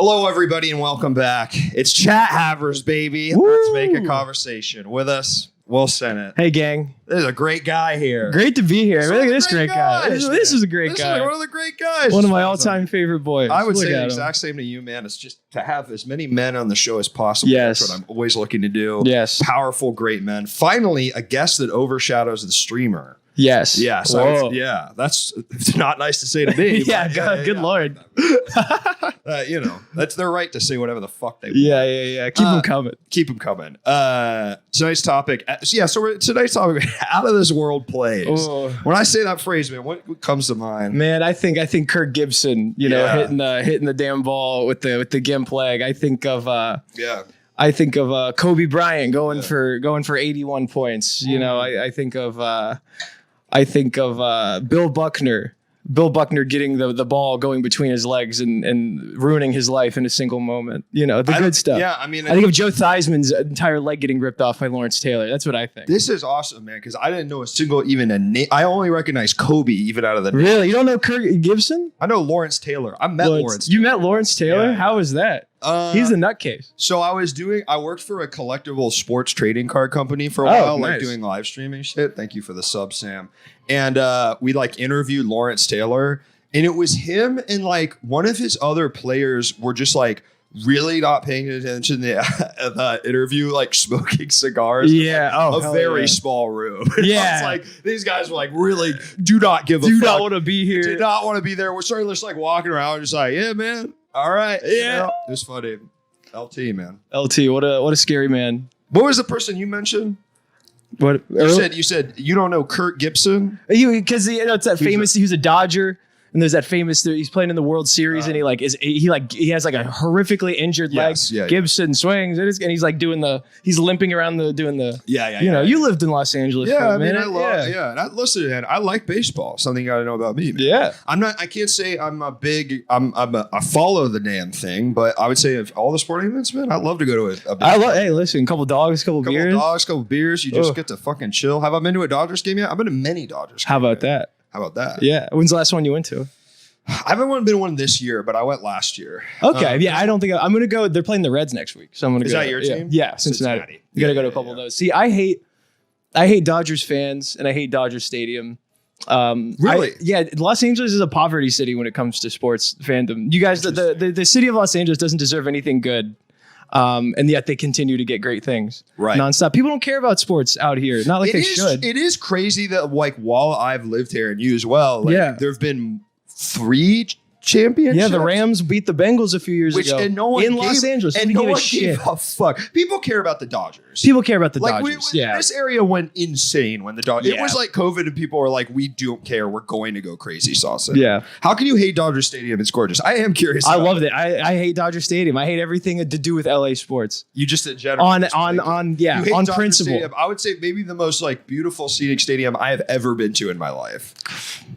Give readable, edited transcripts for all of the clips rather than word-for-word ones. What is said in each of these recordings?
Hello, everybody, and welcome back. It's Chat Havers, baby. Woo! Let's make a conversation. With us, Will Sennett. Hey, gang. There's a great guy here. Great to be here. This Look at is this a great great guy. guy. This is a great This guy. is one of the great guys. One of my all-time favorite boys. I would Look say the at him. exact same to you, man. It's just to have as many men on the show as possible. Yes. That's what I'm always looking to do. Yes. Powerful, great men. Finally, a guest that overshadows the streamer. Yes. Yeah. So that's not nice to say to me. Yeah, but, good Lord. That's their right to say whatever the fuck they want. Yeah. Keep them coming. Keep them coming. Tonight's topic. Today's topic, out of this world plays. Oh. When I say that phrase, man, what comes to mind? Man, I think Kirk Gibson, hitting the damn ball with the gimp leg. I think of Kobe Bryant going for 81 points. I think of Bill Buckner. Bill Buckner getting the ball going between his legs and ruining his life in a single moment. The good stuff. Yeah, I mean, I think of Joe Theismann's entire leg getting ripped off by Lawrence Taylor. That's what I think. This is awesome, man, because I didn't know a name. I only recognize Kobe even out of the name. Really? You don't know Kirk Gibson? I know Lawrence Taylor. I met Lawrence. You met Lawrence Taylor? Yeah. How was that? He's a nutcase. So I worked for a collectible sports trading card company for a while, nice. doing live streaming shit. Thank you for the sub, Sam. And we interviewed Lawrence Taylor, and it was him and one of his other players were just really not paying attention to the interview, smoking cigars. Yeah. In a very small room. Yeah. It's these guys were really do not give a fuck. Do not want to be here. Did not want to be there. We're starting just walking around, just yeah, man. All right. Yeah. It was funny. LT, man. LT, what a scary man. What was the person you mentioned? What You said you don't know Kirk Gibson? Because it's that famous. He was a Dodger, and there's that famous. He's playing in the World Series, and he has a horrifically injured leg. Yeah, Gibson swings, and he's he's limping around doing the. Yeah. You lived in Los Angeles. Yeah, for a I mean, minute. I love. Yeah, and listen, man, I like baseball. Something you got to know about me, man. Yeah. I can't say I'm a big. I follow the damn thing, but I would say of all the sporting events, man, I'd love to go to a Hey, listen, couple dogs, couple beers. Couple beers. You just get to fucking chill. Have I been to a Dodgers game yet? I've been to many Dodgers games. How about that? Yeah. When's the last one you went to? I haven't been to one this year, but I went last year. Okay. I don't think I'm going to go. They're playing the Reds next week, so I'm going to go. Is that your team? Yeah, Cincinnati. You got to go to a couple of those. See, I hate Dodgers fans, and I hate Dodger Stadium. Really? Los Angeles is a poverty city when it comes to sports fandom. You guys, the city of Los Angeles doesn't deserve anything good. And yet they continue to get great things nonstop. People don't care about sports out here. Not like they should. It is crazy that while I've lived here and you as well, there have been 3 championships. Yeah, the Rams beat the Bengals a few years ago Los Angeles. And no one gave a fuck. People care about the Dodgers. People care about the Dodgers. This area went insane when the Dodgers. It was like COVID and people were like, we don't care. We're going to go crazy, Sauce. Yeah. How can you hate Dodger Stadium? It's gorgeous. I am curious. I loved it. I hate Dodger Stadium. I hate everything to do with LA sports. You just in general. On Dodger principle. Stadium. I would say maybe the most beautiful scenic stadium I have ever been to in my life.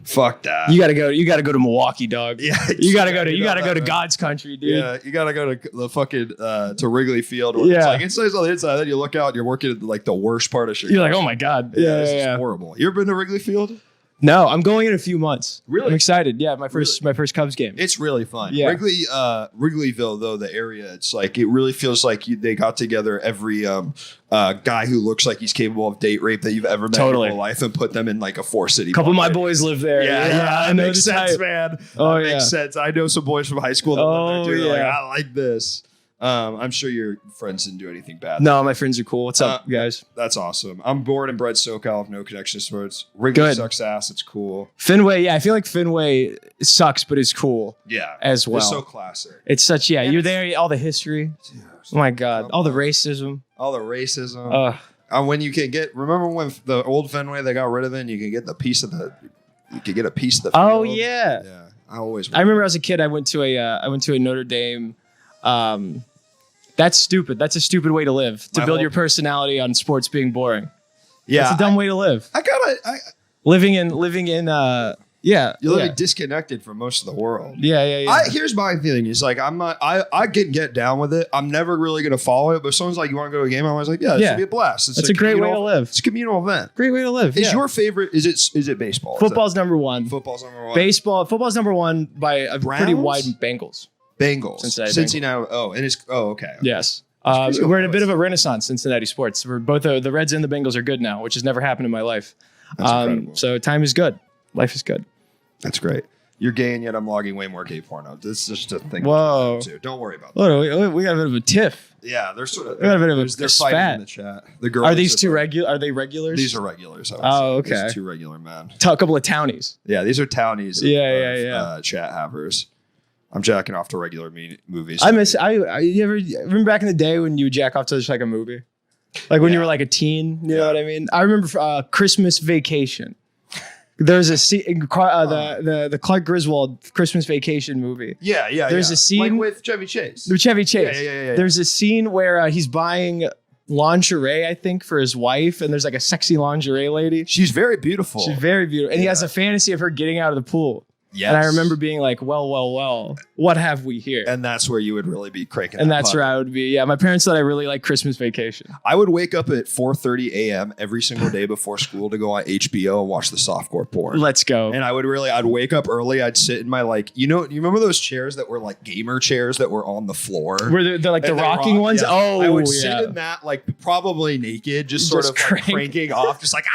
Fuck that. You gotta go to Milwaukee, dog. Yeah. You gotta go to God's country, dude. Yeah, you gotta go to the fucking to Wrigley Field. Where it's nice on the inside. Then you look out, and you're working at the worst part of Chicago. You're like, oh my god, this is horrible. You ever been to Wrigley Field? No, I'm going in a few months. Really? I'm excited. Yeah, my first Cubs game. It's really fun. Yeah. Wrigleyville, though, the area, it's it really feels like they got together every guy who looks like he's capable of date rape that you've ever met in your whole life and put them in a 4-city. A couple of my boys live there. Yeah, that makes sense, man. Oh, makes sense. I know some boys from high school that live there too. They're I like this. I'm sure your friends didn't do anything bad. No, my friends are cool. What's up, guys? That's awesome. I'm born and bred SoCal, have no connection to sports. Wrigley sucks ass. It's cool. Fenway, I feel like Fenway sucks, but it's cool. Yeah, as well. It's so classic. It's such you're there. All the history. Oh my god, all the racism. When you can remember when the old Fenway they got rid of it, and you can get a piece of the field. Oh yeah. I remember as a kid, I went to a Notre Dame. That's stupid. That's a stupid way to live. To build your personality on sports being boring. Yeah, it's a dumb way to live. Living in you're living disconnected from most of the world. Yeah. Here's my feeling. It's I can get down with it. I'm never really gonna follow it. But if someone's like, you want to go to a game? I'm always like, yeah, it should be a blast. It's a great way to live. It's a communal event. Great way to live. Is your favorite? Is it baseball? Football's number one. Football's number one. Football's number one by a pretty wide Bengals. Bengals. Cincinnati. Okay. Yes. We're in a bit of a renaissance, Cincinnati sports. We're both the Reds and the Bengals are good now, which has never happened in my life. That's incredible. So time is good. Life is good. That's great. You're gay, and yet I'm logging way more gay porno. This is just a thing. Whoa. Don't worry about that. We got a bit of a tiff. Yeah, they're sort of. We got a bit of a they're spat. fighting in the chat. The girls are these two regular? Are they regulars? These are regulars. Okay. These are two regular men. A couple of townies. Yeah, these are townies. Yeah. Chat havers. I'm jacking off to regular movies. You ever remember back in the day when you would jack off to just like a movie, like when you were like a teen? You know what I mean? I remember Christmas Vacation. There's a scene, the Clark Griswold Christmas Vacation movie. Yeah. There's a scene like with Chevy Chase. With Chevy Chase. Yeah. There's a scene where he's buying lingerie, I think, for his wife, and there's like a sexy lingerie lady. She's very beautiful. And he has a fantasy of her getting out of the pool. Yes. And I remember being like, well, what have we here? And that's where you would really be cranking. And that's where I would be. Yeah, my parents thought I really like Christmas Vacation. I would wake up at 4:30 a.m. every single day before school to go on HBO and watch the softcore porn. Let's go. And I'd wake up early. I'd sit in my you remember those chairs that were like gamer chairs that were on the floor? Were they're like the rocking ones? Yeah. Oh, I would sit in that, like probably naked, just sort of like cranking off, just like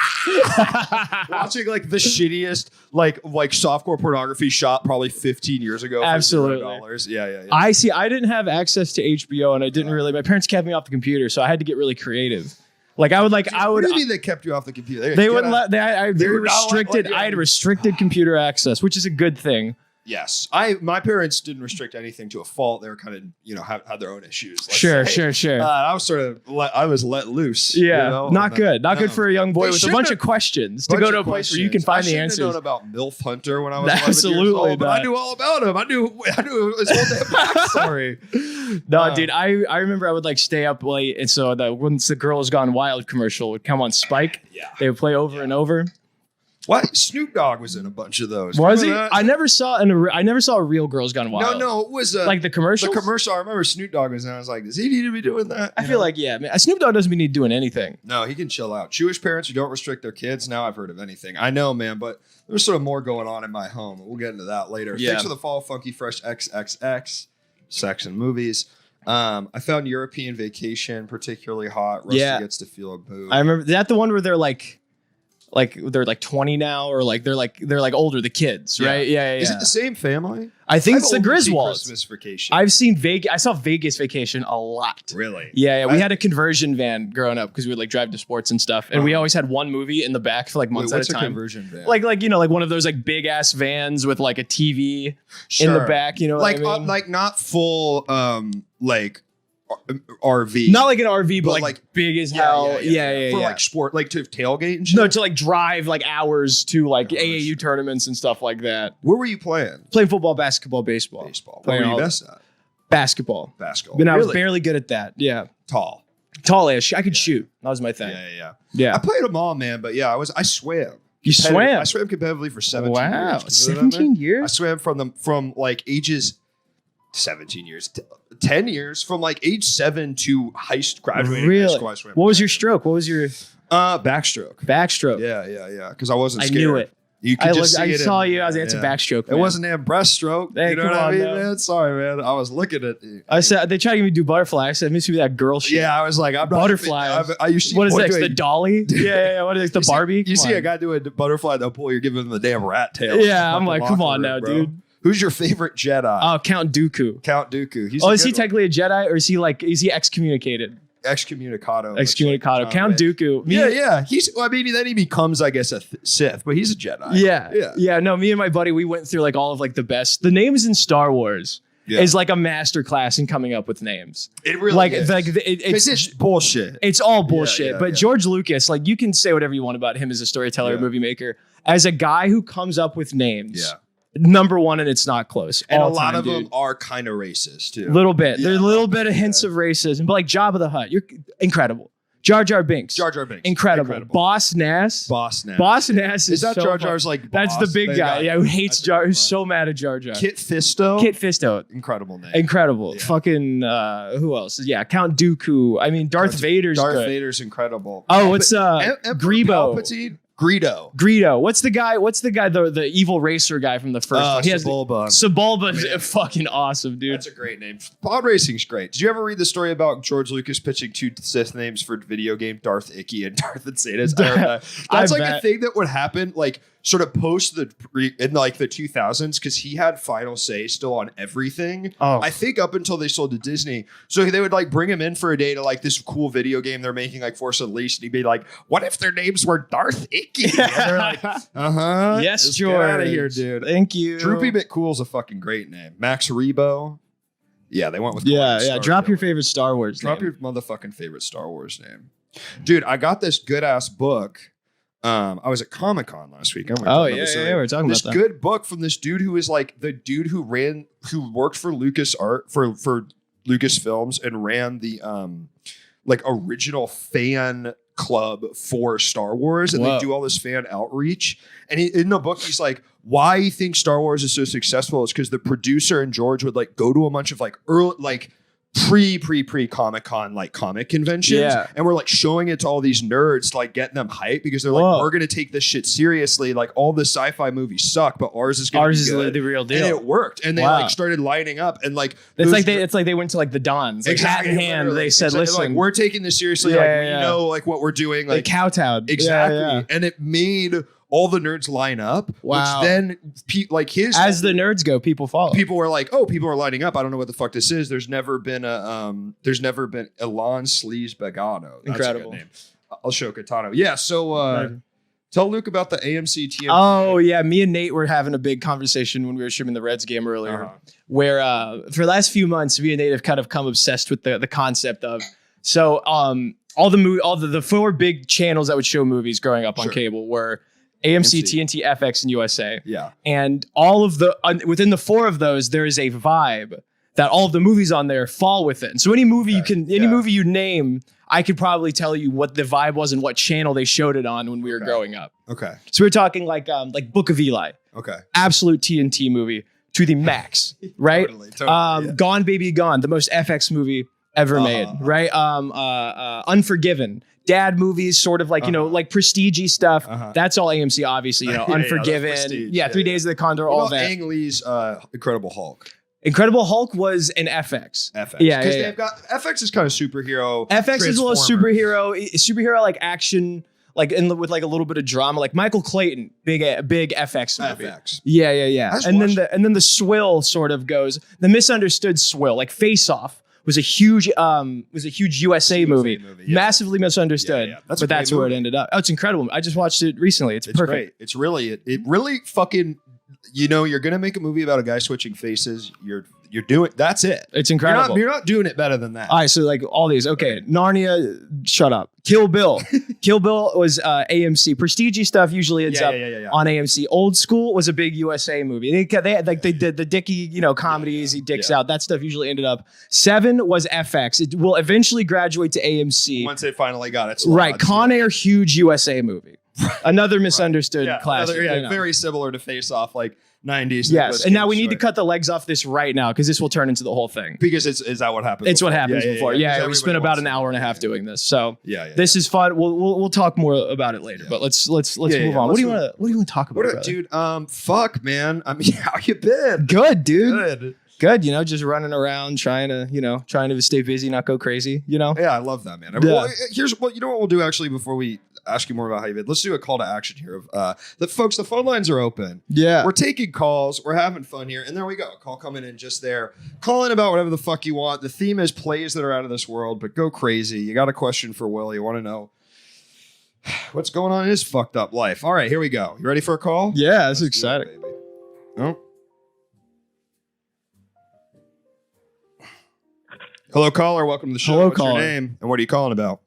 watching like the shittiest like softcore pornography shot probably 15 years ago. Absolutely. $0. Yeah. I didn't have access to HBO, and I didn't really. My parents kept me off the computer, so I had to get really creative. Like I would. What do you mean they kept you off the computer? They wouldn't let. They were restricted. I had restricted computer access, which is a good thing. Yes, my parents didn't restrict anything to a fault. They were kind of had their own issues. Sure. I was let loose. Yeah, not good for a young boy with a bunch of questions to go to a place where you can find the answers. I known about MILF Hunter when I was 11 absolutely years old, but I knew all about him. I knew his whole damn backstory. No, dude, I remember I would like stay up late, and so once the Girls Gone Wild commercial would come on Spike, they would play over and over. What? Snoop Dogg was in a bunch of those. Was he? I never saw a real Girls Gone Wild. No, it was like the commercial. The commercial. I remember Snoop Dogg was in. I was like, does he need to be doing that? I feel like, yeah, man. Snoop Dogg doesn't need doing anything. No, he can chill out. Jewish parents who don't restrict their kids. Now I've heard of anything. I know, man, but there's sort of more going on in my home. We'll get into that later. Yeah. Thanks for the follow, Funky Fresh XXX section movies. I found European Vacation particularly hot. Rusty gets to feel a mood. I remember that the one where they're like they're like 20 now, or like they're like older, the kids, right? Yeah. Is it the same family? I think it's the Griswolds. Christmas Vacation. I've seen Vegas. I saw Vegas Vacation a lot. Really? Yeah. We had a conversion van growing up because we would like drive to sports and stuff, and we always had one movie in the back for like months at a time. What's a conversion van? Like one of those like big ass vans with like a TV in the back. You know, what I mean? Like not full like RV, not like an RV, but like big as hell. Yeah. For like sport, like to tailgate and shit. No, to like drive like hours to like AAU tournaments and stuff like that. Where were you playing? Playing football, basketball, baseball. What were you best at? Basketball. But I was barely good at that. Yeah. Tallish. I could shoot. That was my thing. Yeah. I played them all, man. But yeah, I swam. You swam? I swam competitively for 17 years. Wow. 17 years? I swam from like ages 17 years, 10 years, from like age 7 to graduating high school. I swam. What was your stroke? What was your backstroke? Yeah. Because I wasn't scared. I knew it. You could just see I it. saw you. I was like, it's a backstroke. It wasn't a breaststroke. Hey, you know what I mean, man? Sorry, man. I was looking at you. I said they tried to get me to do butterfly. I said, "Miss me that girl shit." Yeah, I was like, I'm butterfly. I used to. What is this? The dolly? Yeah. What is this? The Barbie? You see a guy do a butterfly at the pool, you're giving him the damn rat tail. Yeah, I'm like, come on now, dude. Who's your favorite Jedi? Oh, Count Dooku. Is he technically a Jedi, or is he excommunicated? Excommunicado. Count Dooku. Yeah. Then he becomes, I guess, a Sith, but he's a Jedi. Yeah. No, me and my buddy, we went through like all of like the best. The names in Star Wars is like a master class in coming up with names. It really is. It's bullshit. It's all bullshit. But George Lucas, like you can say whatever you want about him as a storyteller, movie maker, as a guy who comes up with names. Yeah. Number one, and it's not close. And a lot of them are kind of racist too. A little bit. There's a little bit of hints of racism, but like Jabba the Hutt, you're incredible. Jar Jar Binks. Incredible. Boss Nass. Boss Nass is that so Jar Jar's like boss? That's the big guy. Who hates Jar, who's so mad at Jar Jar. Kit Fisto. Incredible name. Incredible. Yeah. Fucking who else? Yeah, Count Dooku. I mean, Darth Vader's Vader's incredible. Oh, what's Grebo? Palpatine. Greedo. What's the guy? The evil racer guy from the first one? He has Sebulba is fucking awesome, dude. That's a great name. Pod racing's great. Did you ever read the story about George Lucas pitching 2 Sith names for video game Darth Icky and Darth Insidious? That's like a thing that would happen, like sort of post in like the 2000s, because he had final say still on everything. I think up until they sold to Disney. So they would like bring him in for a day to like this cool video game they're making, like Force Unleashed, and he'd be like, "What if their names were Darth Icky?" And they're like, yes, George. Get out of here, dude. Thank you. Droopy McCool's a fucking great name. Max Rebo. Yeah, they went with Drop your favorite Star Wars name. Drop your motherfucking favorite Star Wars name. Dude, I got this good ass book. I was at Comic-Con last week. We're talking about that. This good book from this dude who is like the dude who worked for for Lucasfilms and ran the like original fan club for Star Wars, and they do all this fan outreach. And in the book, he's like, why he thinks Star Wars is so successful is because the producer and George would like go to a bunch of like early like pre Comic-Con like comic conventions, and we're like showing it to all these nerds to like get them hyped, because they're like, we're gonna take this shit seriously, like all the sci-fi movies suck, but ours is gonna be good. The real deal. And it worked, and they like started lining up, and like it's like they went to like the Dons, like hat in hand, they said, listen, like, we're taking this seriously, we know like what we're doing, like kowtowed, exactly. And it made all the nerds line up, which then like as the nerds go, people follow. People were like, "Oh, people are lining up. I don't know what the fuck this is." There's never been Ilan Sleaze Begano. Incredible name. Ashoka Tano. Yeah. So tell Luke about the AMC TMT. Oh yeah, me and Nate were having a big conversation when we were streaming the Reds game earlier, where for the last few months, me and Nate have kind of come obsessed with the concept of all the 4 big channels that would show movies growing up on cable were AMC, TNT, FX, and USA. Yeah. And all of within the 4 of those, there is a vibe that all of the movies on there fall within. So any movie movie you name, I could probably tell you what the vibe was and what channel they showed it on when we were growing up. Okay. So we're talking like Book of Eli. Okay. Absolute TNT movie to the max, right? Totally, Gone Baby Gone, the most FX movie ever made, right? Unforgiven. Dad movies, sort of like, like prestige-y stuff. That's all AMC, obviously, Unforgiven. 3 Days of the Condor, all that. Ang Lee's Incredible Hulk. Incredible Hulk was an FX. Yeah. Because they've got, FX is kind of superhero. FX is a little superhero like action, like with like a little bit of drama, like Michael Clayton, big FX movie. FX. Yeah. And then the swill sort of goes, the misunderstood swill, like Face Off. Was a huge USA movie. Massively misunderstood. That's where it ended up. Oh, it's incredible. I just watched it recently. It's perfect. Great. It's really it really fucking, you're gonna make a movie about a guy switching faces. You're doing, that's it. It's incredible. You're not doing it better than that. All right, so like all these. Okay, Narnia, shut up. Kill Bill. Kill Bill was AMC. Prestige stuff usually ends up on AMC. Old School was a big USA movie. They did the Dickie, comedies, he dicks out. That stuff usually ended up. Seven was FX. It will eventually graduate to AMC. Once they finally got it. Right. Con Air, huge USA movie. Another misunderstood classic. Very similar to Face Off, like 90s. Yes, and now we need to cut the legs off this right now, because this will turn into the whole thing. Because is that what happens? It's what happens before. Yeah, we spent about an hour and a half doing this. So this is fun. We'll talk more about it later. But let's move on. What do you want to talk about, dude? Fuck, man. I mean, how you been? Good, dude. Good, just running around, trying to stay busy, not go crazy, Yeah, I love that, man. Well, here's what we'll do actually before we ask you more about how you've been. Let's do a call to action here. Folks, the phone lines are open. Yeah. We're taking calls. We're having fun here. And there we go. Call coming in just there. Call in about whatever the fuck you want. The theme is plays that are out of this world, but go crazy. You got a question for Will. You want to know what's going on in his fucked up life. All right, here we go. You ready for a call? Yeah, that's exciting. Baby. Oh. Hello, caller. Welcome to the show. Hello, What's caller. your name? And what are you calling about?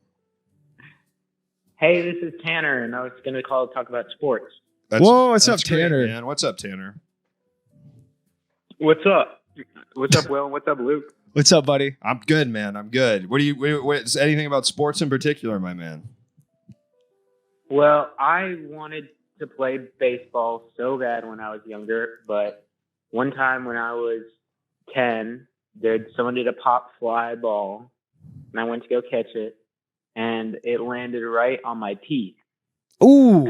Hey, this is Tanner, and I was going to talk about sports. What's up, Tanner? Man. What's up, Tanner? What's up? What's up, Will? What's up, Luke? What's up, buddy? I'm good, man. I'm good. Is anything about sports in particular, my man? Well, I wanted to play baseball so bad when I was younger, but one time when I was 10, someone did a pop fly ball, and I went to go catch it, and it landed right on my teeth. Ooh.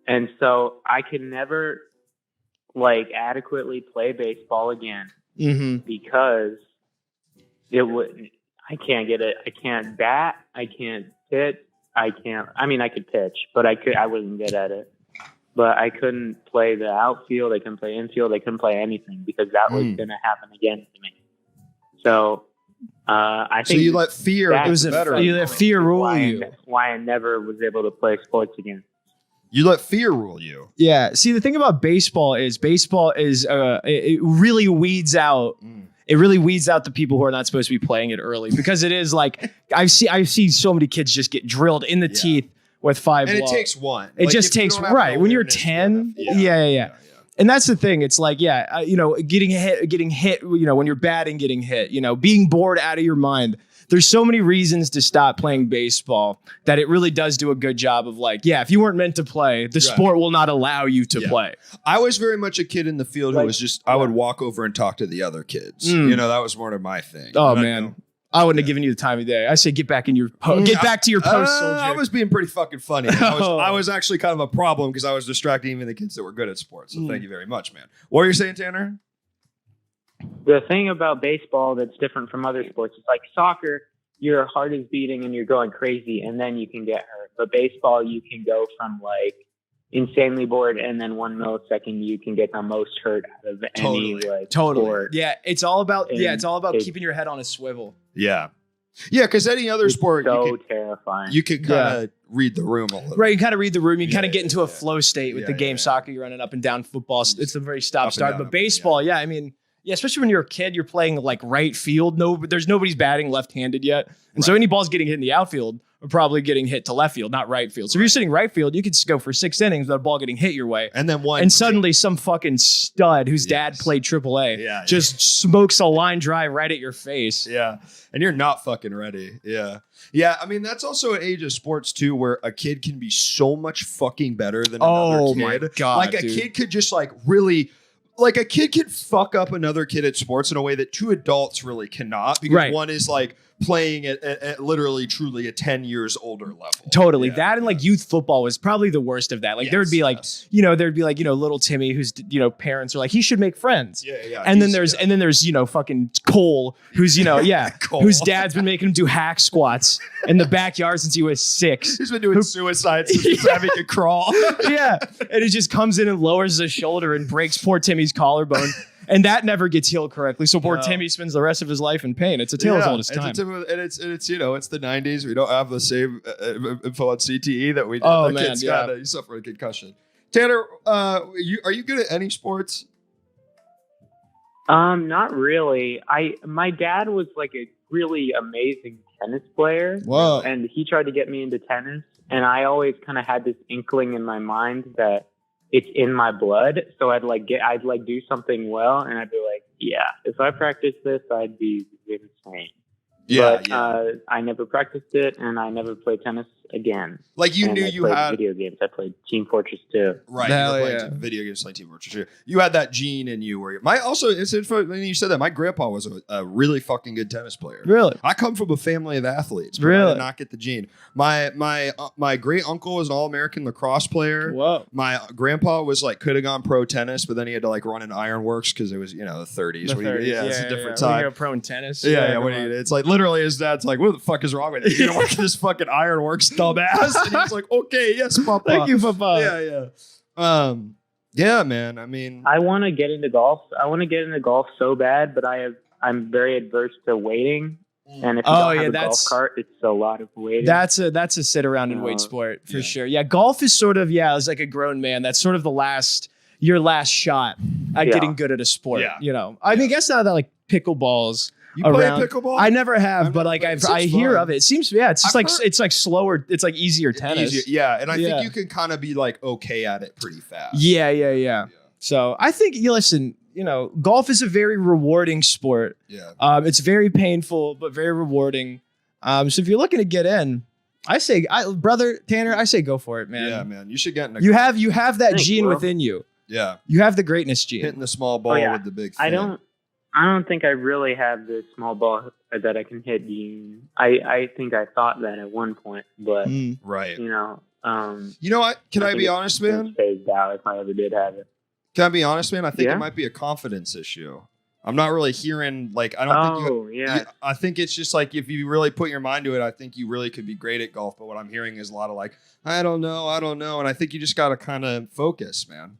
And so I could never like adequately play baseball again because I can't get it. I can't bat. I can't hit. I could pitch, but I wasn't good at it. But I couldn't play the outfield. I couldn't play infield. I couldn't play anything because that was going to happen again to me. So I think. So you let fear. You let fear rule you. Why I never was able to play sports again. You let fear rule you. Yeah. See, the thing about baseball is it really weeds out. It really weeds out the people who are not supposed to be playing it early because it is like I've seen so many kids just get drilled in the teeth with 5 and balls. It takes one. It just takes when you're 10. Yeah. And that's the thing. It's like, getting hit, when you're batting, getting hit, being bored out of your mind. There's so many reasons to stop playing baseball that it really does do a good job of like, if you weren't meant to play, the sport will not allow you to play. I was very much a kid in the field who was just, I would walk over and talk to the other kids. That was more of my thing. Oh, man. I wouldn't have given you the time of day. I say get back to your post, soldier. I was being pretty fucking funny. I was actually kind of a problem because I was distracting even the kids that were good at sports. So thank you very much, man. What were you saying, Tanner? The thing about baseball that's different from other sports is like soccer, your heart is beating and you're going crazy and then you can get hurt. But baseball, you can go from like insanely bored and then 1 millisecond you can get the most hurt out of any sport. Yeah, it's all about keeping your head on a swivel. Yeah. Yeah, because any other sport, terrifying. You could kind of read the room a little. Right, you kind of read the room. You kind of get into a flow state with the game. Soccer, you're running up and down. Football, it's a very stop-start. But baseball, especially when you're a kid, you're playing like right field. There's nobody's batting left-handed yet. And so any balls getting hit in the outfield are probably getting hit to left field, not right field. So if you're sitting right field, you could go for 6 innings without a ball getting hit your way. And suddenly some fucking stud whose dad played AAA just smokes a line drive right at your face. Yeah. And you're not fucking ready. Yeah. Yeah. I mean, that's also an age of sports too, where a kid can be so much fucking better than another kid. Oh my God. Like a kid could just like really... Like a kid can fuck up another kid at sports in a way that 2 adults really cannot because one is like playing at literally truly a 10 years older level. Totally. That and like youth football was probably the worst of that. Like there'd be like, little Timmy whose, parents are like, he should make friends. Yeah. And then there's fucking Cole who's, Cole. Whose dad's been making him do hack squats in the backyard since he was 6. He's been doing suicide since he's having to crawl. Yeah. And he just comes in and lowers his shoulder and breaks poor Timmy's collarbone. And that never gets healed correctly. So poor Timmy spends the rest of his life in pain. It's a tale as old as time. It's the 90s. We don't have the same info on CTE that we did. Oh, man, you suffer a concussion. Tanner, are you good at any sports? Not really. My dad was like a really amazing tennis player. Whoa. And he tried to get me into tennis. And I always kind of had this inkling in my mind that it's in my blood. So I'd do something well. And I'd be like, if I practiced this, I'd be insane. But I never practiced it, and I never played tennis again. Like you knew you had video games. I played Team Fortress 2. Right, video games like Team Fortress 2. You had that gene in you where it's when you said that, my grandpa was a really fucking good tennis player. Really, I come from a family of athletes. But really, I did not get the gene. My great uncle was an All-American lacrosse player. Whoa. My grandpa was like could have gone pro tennis, but then he had to like run in ironworks because it was the 30s. It's a different time. You go pro in tennis. It's like literally his dad's like, what the fuck is wrong with you? You work this fucking ironworks, dumbass. And he's like, okay, yes, Papa. Thank you, Papa. Yeah, man. I mean, I want to get into golf. I want to get into golf so bad, but I'm very adverse to waiting. And if you don't have a golf cart, it's a lot of waiting. That's a sit around and wait sport for sure. Yeah, golf is sort of as like a grown man. That's sort of your last shot at getting good at a sport. Yeah. I mean, I guess now that like pickleball's you around. Play pickleball? I never have, but like I hear of it. It seems it's just it's like slower. It's like easier tennis. And I think you can kind of be like okay at it pretty fast. Yeah. So I think listen. Golf is a very rewarding sport. Yeah. It's very painful, but very rewarding. So if you're looking to get in, I say, brother Tanner, I say go for it, man. Yeah, man. You should get in a You have that gene within you. Yeah. You have the greatness gene. Hitting the small ball with the big thing. I don't think I really have this small ball that I can hit Gene. I think I thought that at one point, but right. You know what? Can I be honest, man? Phased out if I ever did have it. Can I be honest, man? I think it might be a confidence issue. I'm not really hearing like I don't think I think it's just like if you really put your mind to it, I think you really could be great at golf. But what I'm hearing is a lot of like, I don't know, and I think you just got to kind of focus, man.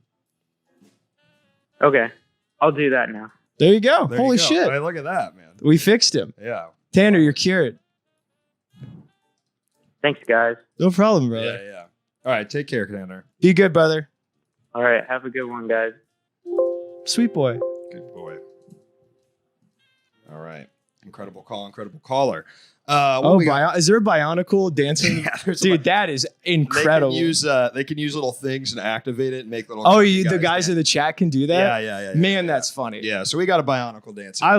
Okay, I'll do that now. There you go. Holy shit! Hey, look at that, man. We fixed him. Yeah, Tanner, you're cured. Thanks, guys. No problem, brother. Yeah. All right, take care, Tanner. Be good, brother. All right, have a good one, guys. Sweet boy. Good boy. All right. Incredible call, incredible caller. Is there a Bionicle dancing? Yeah, dude, that is incredible. They can use little things and activate it and make little. The guys in the chat can do that. Yeah. Man, that's funny. Yeah, so we got a Bionicle dancing. I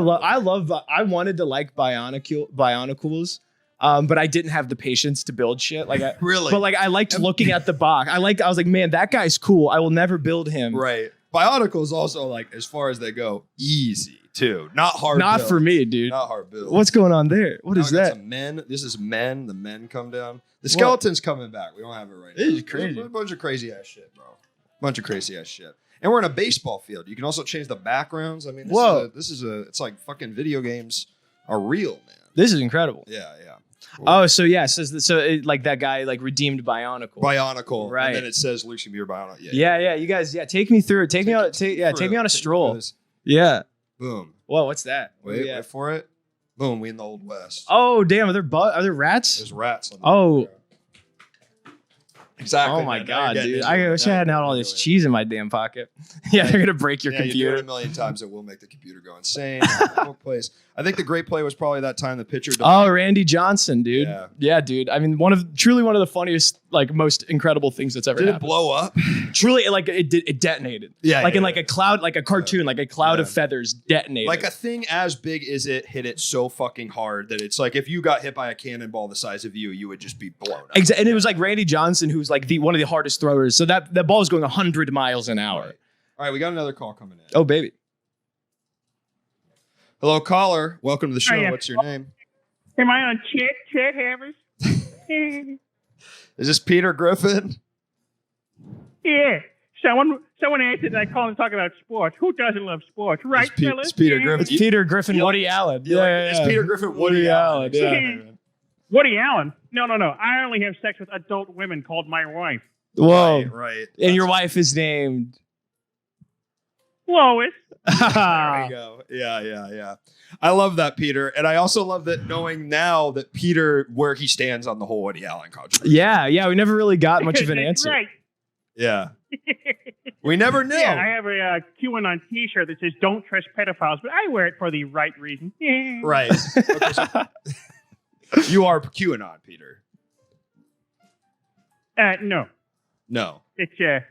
wanted to like Bionicles. But I didn't have the patience to build shit. Really? But I liked looking at the box. I was like, man, that guy's cool. I will never build him. Right. Bionicle is also like, as far as they go, easy too. Not hard. Not build. for me, dude. Not hard build. What's going on there? What is that? Men. This is men. The men come down. The skeleton's coming back. We don't have it right now. This is crazy. A bunch of crazy ass shit, bro. Bunch of crazy ass shit. And we're in a baseball field. You can also change the backgrounds. I mean, it's like fucking video games are real, man. This is incredible. Yeah. Cool. Oh, so like that guy redeemed Bionicle, right? And then it says Luke's gonna be your Bionicle. Yeah. You guys, take me through it. Take me on a stroll. Yeah. Boom. Whoa, what's that? Wait for it. Boom. We in the Old West. Oh, damn. Are there rats? There's rats. Exactly. Oh my god, dude! I wish I hadn't had all this cheese in my damn pocket. Yeah, they're gonna break your computer. You do it a million times. It will make the computer go insane. Place. I think the great play was probably that time the pitcher. Randy Johnson, dude. Yeah, dude. I mean, truly one of the funniest, most incredible things that's ever happened. Did it blow up? Truly, it detonated. Yeah, in a cloud, like a cartoon, like a cloud of feathers detonated. Like a thing as big as it hit it so fucking hard that it's like if you got hit by a cannonball the size of you would just be blown up. Exactly, and it was like Randy Johnson, who's one of the hardest throwers. So that ball was going 100 miles an hour. Right. All right, we got another call coming in. Oh, baby. Hello, caller. Welcome to the show. What's your name? Am I on Chet Havers? Is this Peter Griffin? Yeah. Someone answered I call and talk about sports. Who doesn't love sports? Right, fellas? It's Peter Griffin. It's Peter Griffin, Woody Allen. It's Peter Griffin, Woody Allen. Yeah. Woody Allen? No. I only have sex with adult women called my wife. Whoa. Right. And your wife is named? Lois. There we go. Yeah. I love that, Peter. And I also love that knowing now that Peter, where he stands on the whole Woody Allen controversy. Yeah. We never really got much of an answer. Right. Yeah. We never knew. Yeah, I have a QAnon t-shirt that says "Don't trust pedophiles," but I wear it for the right reason. Right. Okay, so you are QAnon, Peter. No. It's a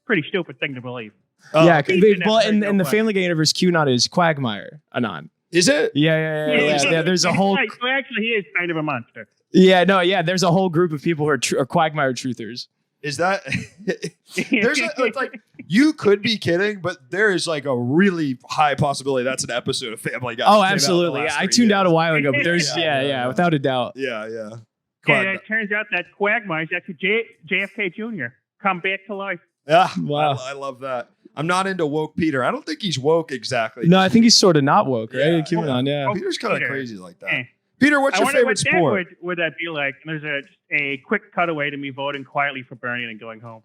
pretty stupid thing to believe. Yeah, in the Family Guy universe, QAnon is Quagmire Anon. Is it? Yeah. There's a whole. So actually, he is kind of a monster. Yeah, no, yeah. There's a whole group of people who are Quagmire truthers. Is that? It's like you could be kidding, but there is like a really high possibility that's an episode of Family Guy. Oh, absolutely. Yeah, I tuned out a while ago, but there's without a doubt. Yeah. And it turns out that Quagmire is actually JFK Jr. come back to life. Yeah, wow. I love that. I'm not into woke Peter. I don't think he's woke exactly. No, I think he's sort of not woke, right? Yeah. QAnon, Peter's kind of crazy like that. Peter, what's your favorite sport? Would that be like? There's a quick cutaway to me voting quietly for Bernie and going home.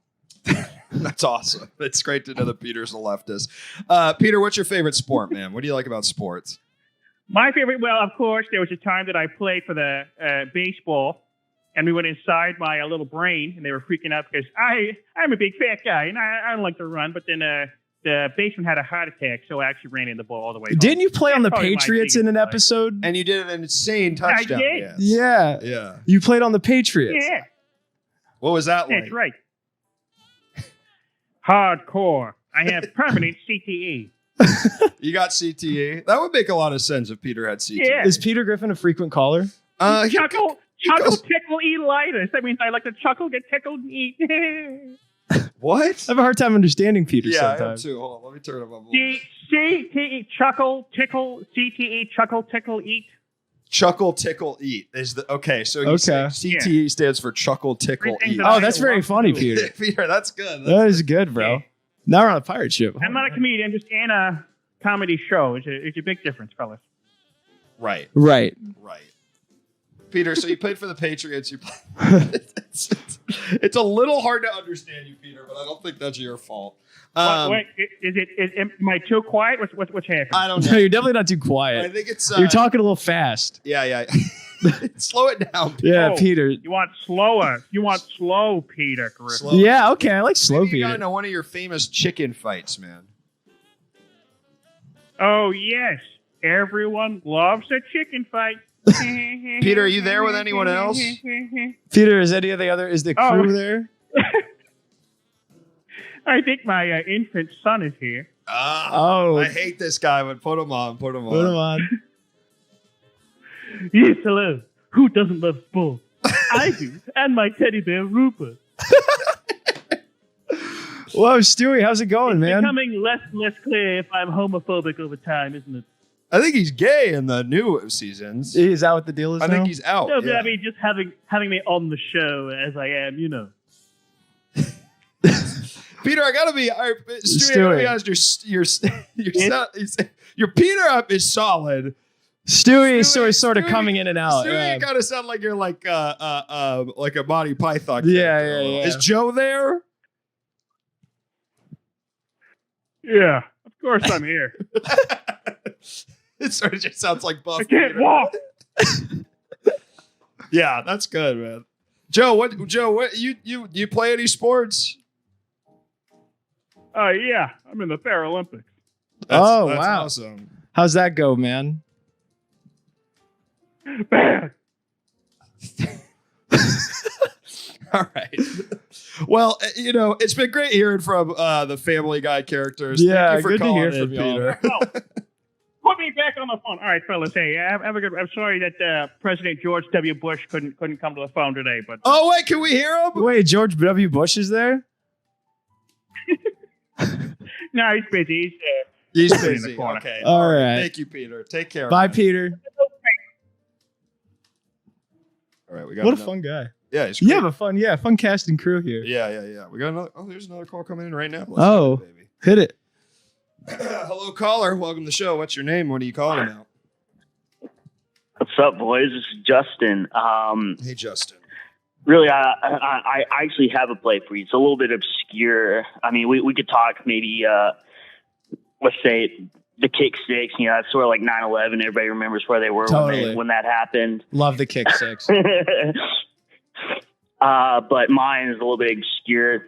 That's awesome. It's great to know that Peter's a leftist. Peter, what's your favorite sport, man? What do you like about sports? My favorite, well, of course, there was a time that I played for the baseball, and we went inside my little brain, and they were freaking out because I'm a big fat guy, and I don't like to run. But then the baseman had a heart attack, so I actually ran in the ball all the way home. Didn't you play on the Patriots in an episode? And you did an insane touchdown. I did. Yes. Yeah. You played on the Patriots. Yeah. What was that like? That's right. Hardcore. I have permanent CTE. You got CTE? That would make a lot of sense if Peter had CTE. Yeah. Is Peter Griffin a frequent caller? Chuckle, tickle, eat litis. That means I like to chuckle, get tickled, and eat. What? I have a hard time understanding Peter sometimes. I am too. Hold on, let me turn him up. C-T-E, chuckle, tickle, C-T-E, chuckle, tickle, eat. Chuckle, tickle, eat is the okay. So CTE stands for chuckle, tickle, eat. Oh, that's very funny, Peter. Peter, that's good. That is good, bro. Now we're on a pirate ship. I'm not a comedian. I'm just in a comedy show. It's a big difference, fellas. Right. Peter, so you played for the Patriots. It's a little hard to understand you, Peter, but I don't think that's your fault. Wait, am I too quiet? What's happening? I don't know. No, you're definitely not too quiet. I think it's you're talking a little fast. Yeah. Slow it down, Peter. Yeah, Peter. You want slower. You want slow, Peter. Slow. Yeah, okay. I like slow, Maybe Peter. You gotta know one of your famous chicken fights, man. Oh, yes. Everyone loves a chicken fight. Peter, are you there with anyone else? Peter, is the crew there? I think my infant son is here. I hate this guy, but put him on. Put him on. Yes, hello. Who doesn't love sports? I do, and my teddy bear Rupert. Whoa, Stewie, how's it going, man? It's becoming less and less clear if I'm homophobic over time, isn't it? I think he's gay in the new seasons. Is that what the deal is now? I think he's out. No, but I mean, just having me on the show as I am, you know. Peter, I gotta be honest. Your Peter up is solid. Stewie is sort of coming in and out. Stewie kind of sound like you're like a Monty Python. Yeah. Is Joe there? Yeah, of course I'm here. It sort of just sounds like Buff. I can't walk. Yeah, that's good, man. Joe, what you play any sports? Yeah, I'm in the Paralympics. That's wow. Awesome. How's that go, man? Bad. All right. Well, it's been great hearing from the Family Guy characters. Yeah, Thank you for good to calling hear in, from y'all. Peter. Put me back on the phone. All right, fellas. Hey, have a good. I'm sorry that President George W. Bush couldn't come to the phone today, but Oh wait, can we hear him? Wait, George W. Bush is there? no, he's busy. He's in busy. the corner. Okay. All right. Thank you, Peter. Take care. Bye, man. Peter. All right, we got What a another- fun guy. Yeah, he's You great. have a fun cast and crew here. Yeah. We got another. Oh, there's another call coming in right now. Let's Oh. get it, baby. Hit it. Hello, caller. Welcome to the show. What's your name? What are you calling about? What's up, boys? This is Justin. Hey, Justin. Really, I actually have a play for you. It's a little bit obscure. I mean, we could talk maybe, let's say, the kick six. That's sort of like 9/11. Everybody remembers where they were Totally. when that happened. Love the kick six. But mine is a little bit obscure.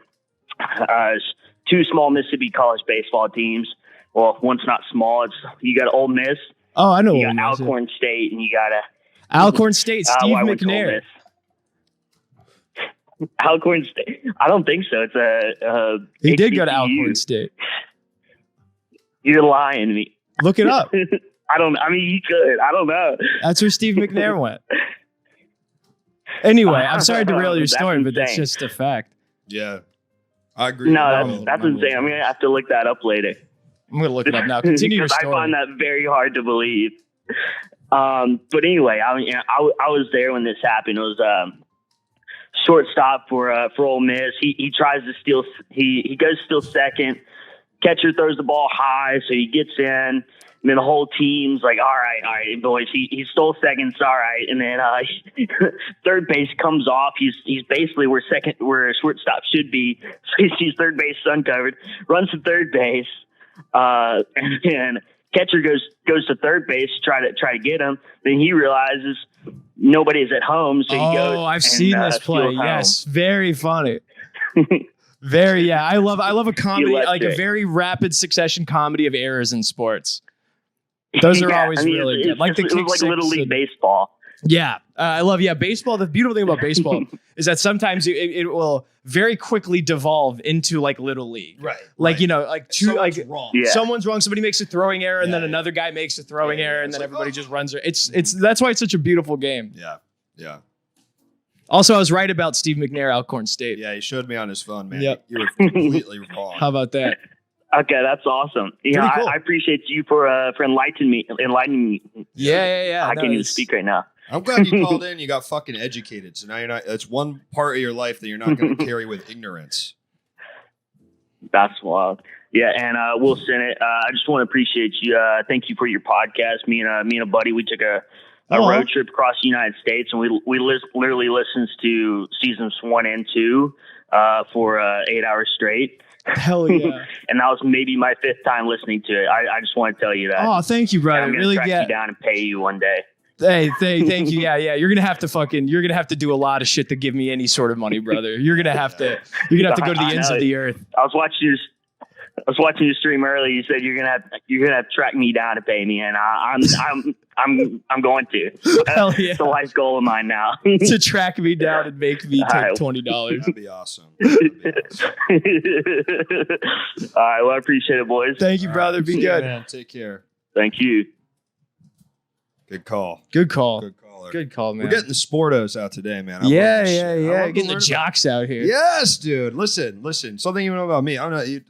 It's two small Mississippi college baseball teams. Well, one's not small. You got Ole Miss. Oh, I know. You got Alcorn State, and you got Alcorn State. Steve I went to Ole McNair. Miss. Alcorn State. I don't think so. It's a. He did go to HBCU. Alcorn State. You're lying to me. Look it up. I mean, you could. I don't know. That's where Steve McNair went. Anyway, I'm sorry to derail your That's story, but that's insane. just a fact. Yeah, I agree. No, that's insane. I'm gonna have to look that up later. I'm going to look it up now. Continue your Because story. I find that very hard to believe. But anyway, I was there when this happened. It was shortstop for Ole Miss. He tries to steal. He goes to steal second. Catcher throws the ball high, so he gets in. And then the whole team's like, all right, boys. He stole second. It's all right. And then third base comes off. He's basically where shortstop should be. So he sees third base uncovered, runs to third base. And then catcher goes to third base to try to get him. Then he realizes nobody's at home, so he goes. Oh, I've seen this play. steals home. Yes, very funny. Very, yeah. I love a comedy, like a very rapid succession comedy of errors in sports. Those are always really good. Like the it kick was like Little six League and- baseball. Yeah, I love baseball. The beautiful thing about baseball is that sometimes it will very quickly devolve into like Little League. Right. Like right. like two Someone's like wrong. Yeah. someone's wrong. Somebody makes a throwing error, and then another guy makes a throwing error, and It's then like, everybody just runs. It's that's why it's such a beautiful game. Yeah. A Also, I was right about Steve McNair, Alcorn State. Yeah, he showed me on his phone, man. Yep. You were completely wrong. How about that? Okay, that's awesome. Yeah, Cool. I appreciate you for enlightening me. Yeah. I can't even speak right now. I'm glad you called in. You got fucking educated. So now you're not. That's one part of your life that you're not going to carry with ignorance. That's wild. Yeah, and Will Sennett, I just want to appreciate you. Thank you for your podcast. Me and a buddy, we took a road trip across the United States, and we literally listened to seasons 1 and 2 for 8 hours straight. Hell yeah. And that was maybe my 5th time listening to it. I just want to tell you that. Oh, thank you, brother. I'm going to track you down and pay you one day. Hey, thank you. Yeah. You're gonna have to do a lot of shit to give me any sort of money, brother. You're gonna have to go to the ends of the earth. I was watching your stream earlier. You said you're gonna have to track me down to pay me, and I'm going to. Hell yeah. It's a life goal of mine now. To track me down and make me take $20. That'd be awesome. All right. Well, I appreciate it, boys. Thank you, brother. Be good. Man. Take care. Thank you. Good call. Good call. Good call, man. We're getting the sportos out today, man. Yeah. Getting the jocks out here. Yes, dude. Listen. Something you know about me. I don't know.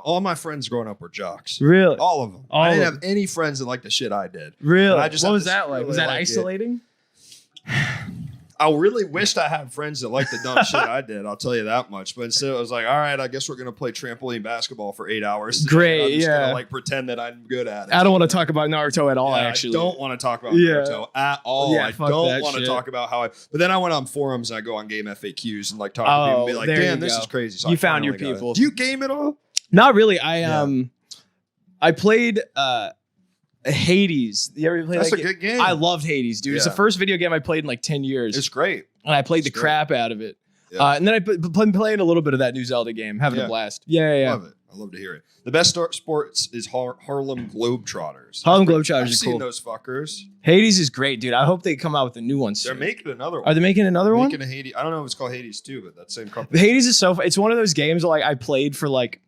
All my friends growing up were jocks. Really? All of them. I didn't have any friends that liked the shit I did. Really? I just what was that like? Was that isolating? I really wished I had friends that liked the dumb shit I did. I'll tell you that much. But instead, I was like, all right, I guess we're gonna play trampoline basketball for 8 hours. Great, I'm just yeah. gonna, like pretend that I'm good at it. I don't want to talk about Naruto at all. Actually, I don't want to talk about Naruto at all. Yeah, I don't want to talk about how I. But then I went on forums and I go on game FAQs and like talk to people and be like, damn, this is crazy. So you I found your finally people. Do you game at all? Not really. I played Hades. You ever play That's that a good game. I loved Hades, dude. It's the first video game I played in like 10 years. It's great. And I played the crap out of it. Yeah. And then I've been playing a little bit of that new Zelda game, having a blast. Yeah. Love it. I love to hear it. The best sports is Harlem Globetrotters. Harlem Globetrotters I've are seen cool. those fuckers. Hades is great, dude. I hope they come out with a new one soon. They're making another one. Are they making another one? Making a Hades. I don't know if it's called Hades 2, but that same company. Hades is so fun. It's one of those games that like I played for like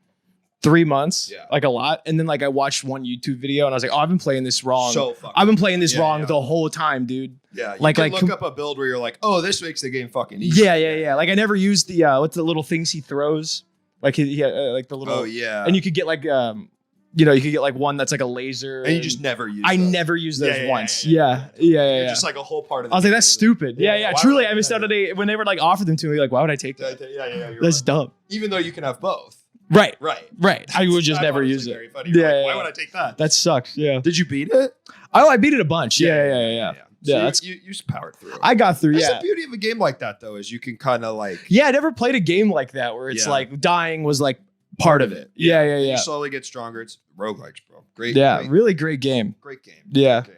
3 months, Yeah. like a lot. And then like I watched one YouTube video and I was like, oh, I've been playing this wrong. So fucking I've been playing this wrong yeah. the whole time, dude. Yeah, you Like- can like- look up a build where you're like, oh, this makes the game fucking easy. Yeah. Like I never used the what's the little things he throws? Like he like the little. Oh yeah. And you could get like you could get like one that's like a laser. And you just never use. I those. never used those Yeah, once. yeah. Yeah. Just like a whole part of. I was like, that's stupid. Yeah. Why Truly, would I missed out on it when they were like offered them to me. Like, why would I take that? Yeah. You're That's right. dumb. Even though you can have both. Right. Right. I would just That's never honestly use it. very funny. Yeah, Like, why yeah. would I take that? That sucks. Yeah. Did you beat it? Oh, I beat it a bunch. Yeah. So that's. you powered through it. I got through. That's Yeah. the beauty of a game like that, though, is you can kind of like. Yeah, I never played a game like that where it's Yeah. like dying was like part of it. Yeah. You slowly get stronger. It's roguelikes, bro. Great. Really great game. Great game. Yeah. Great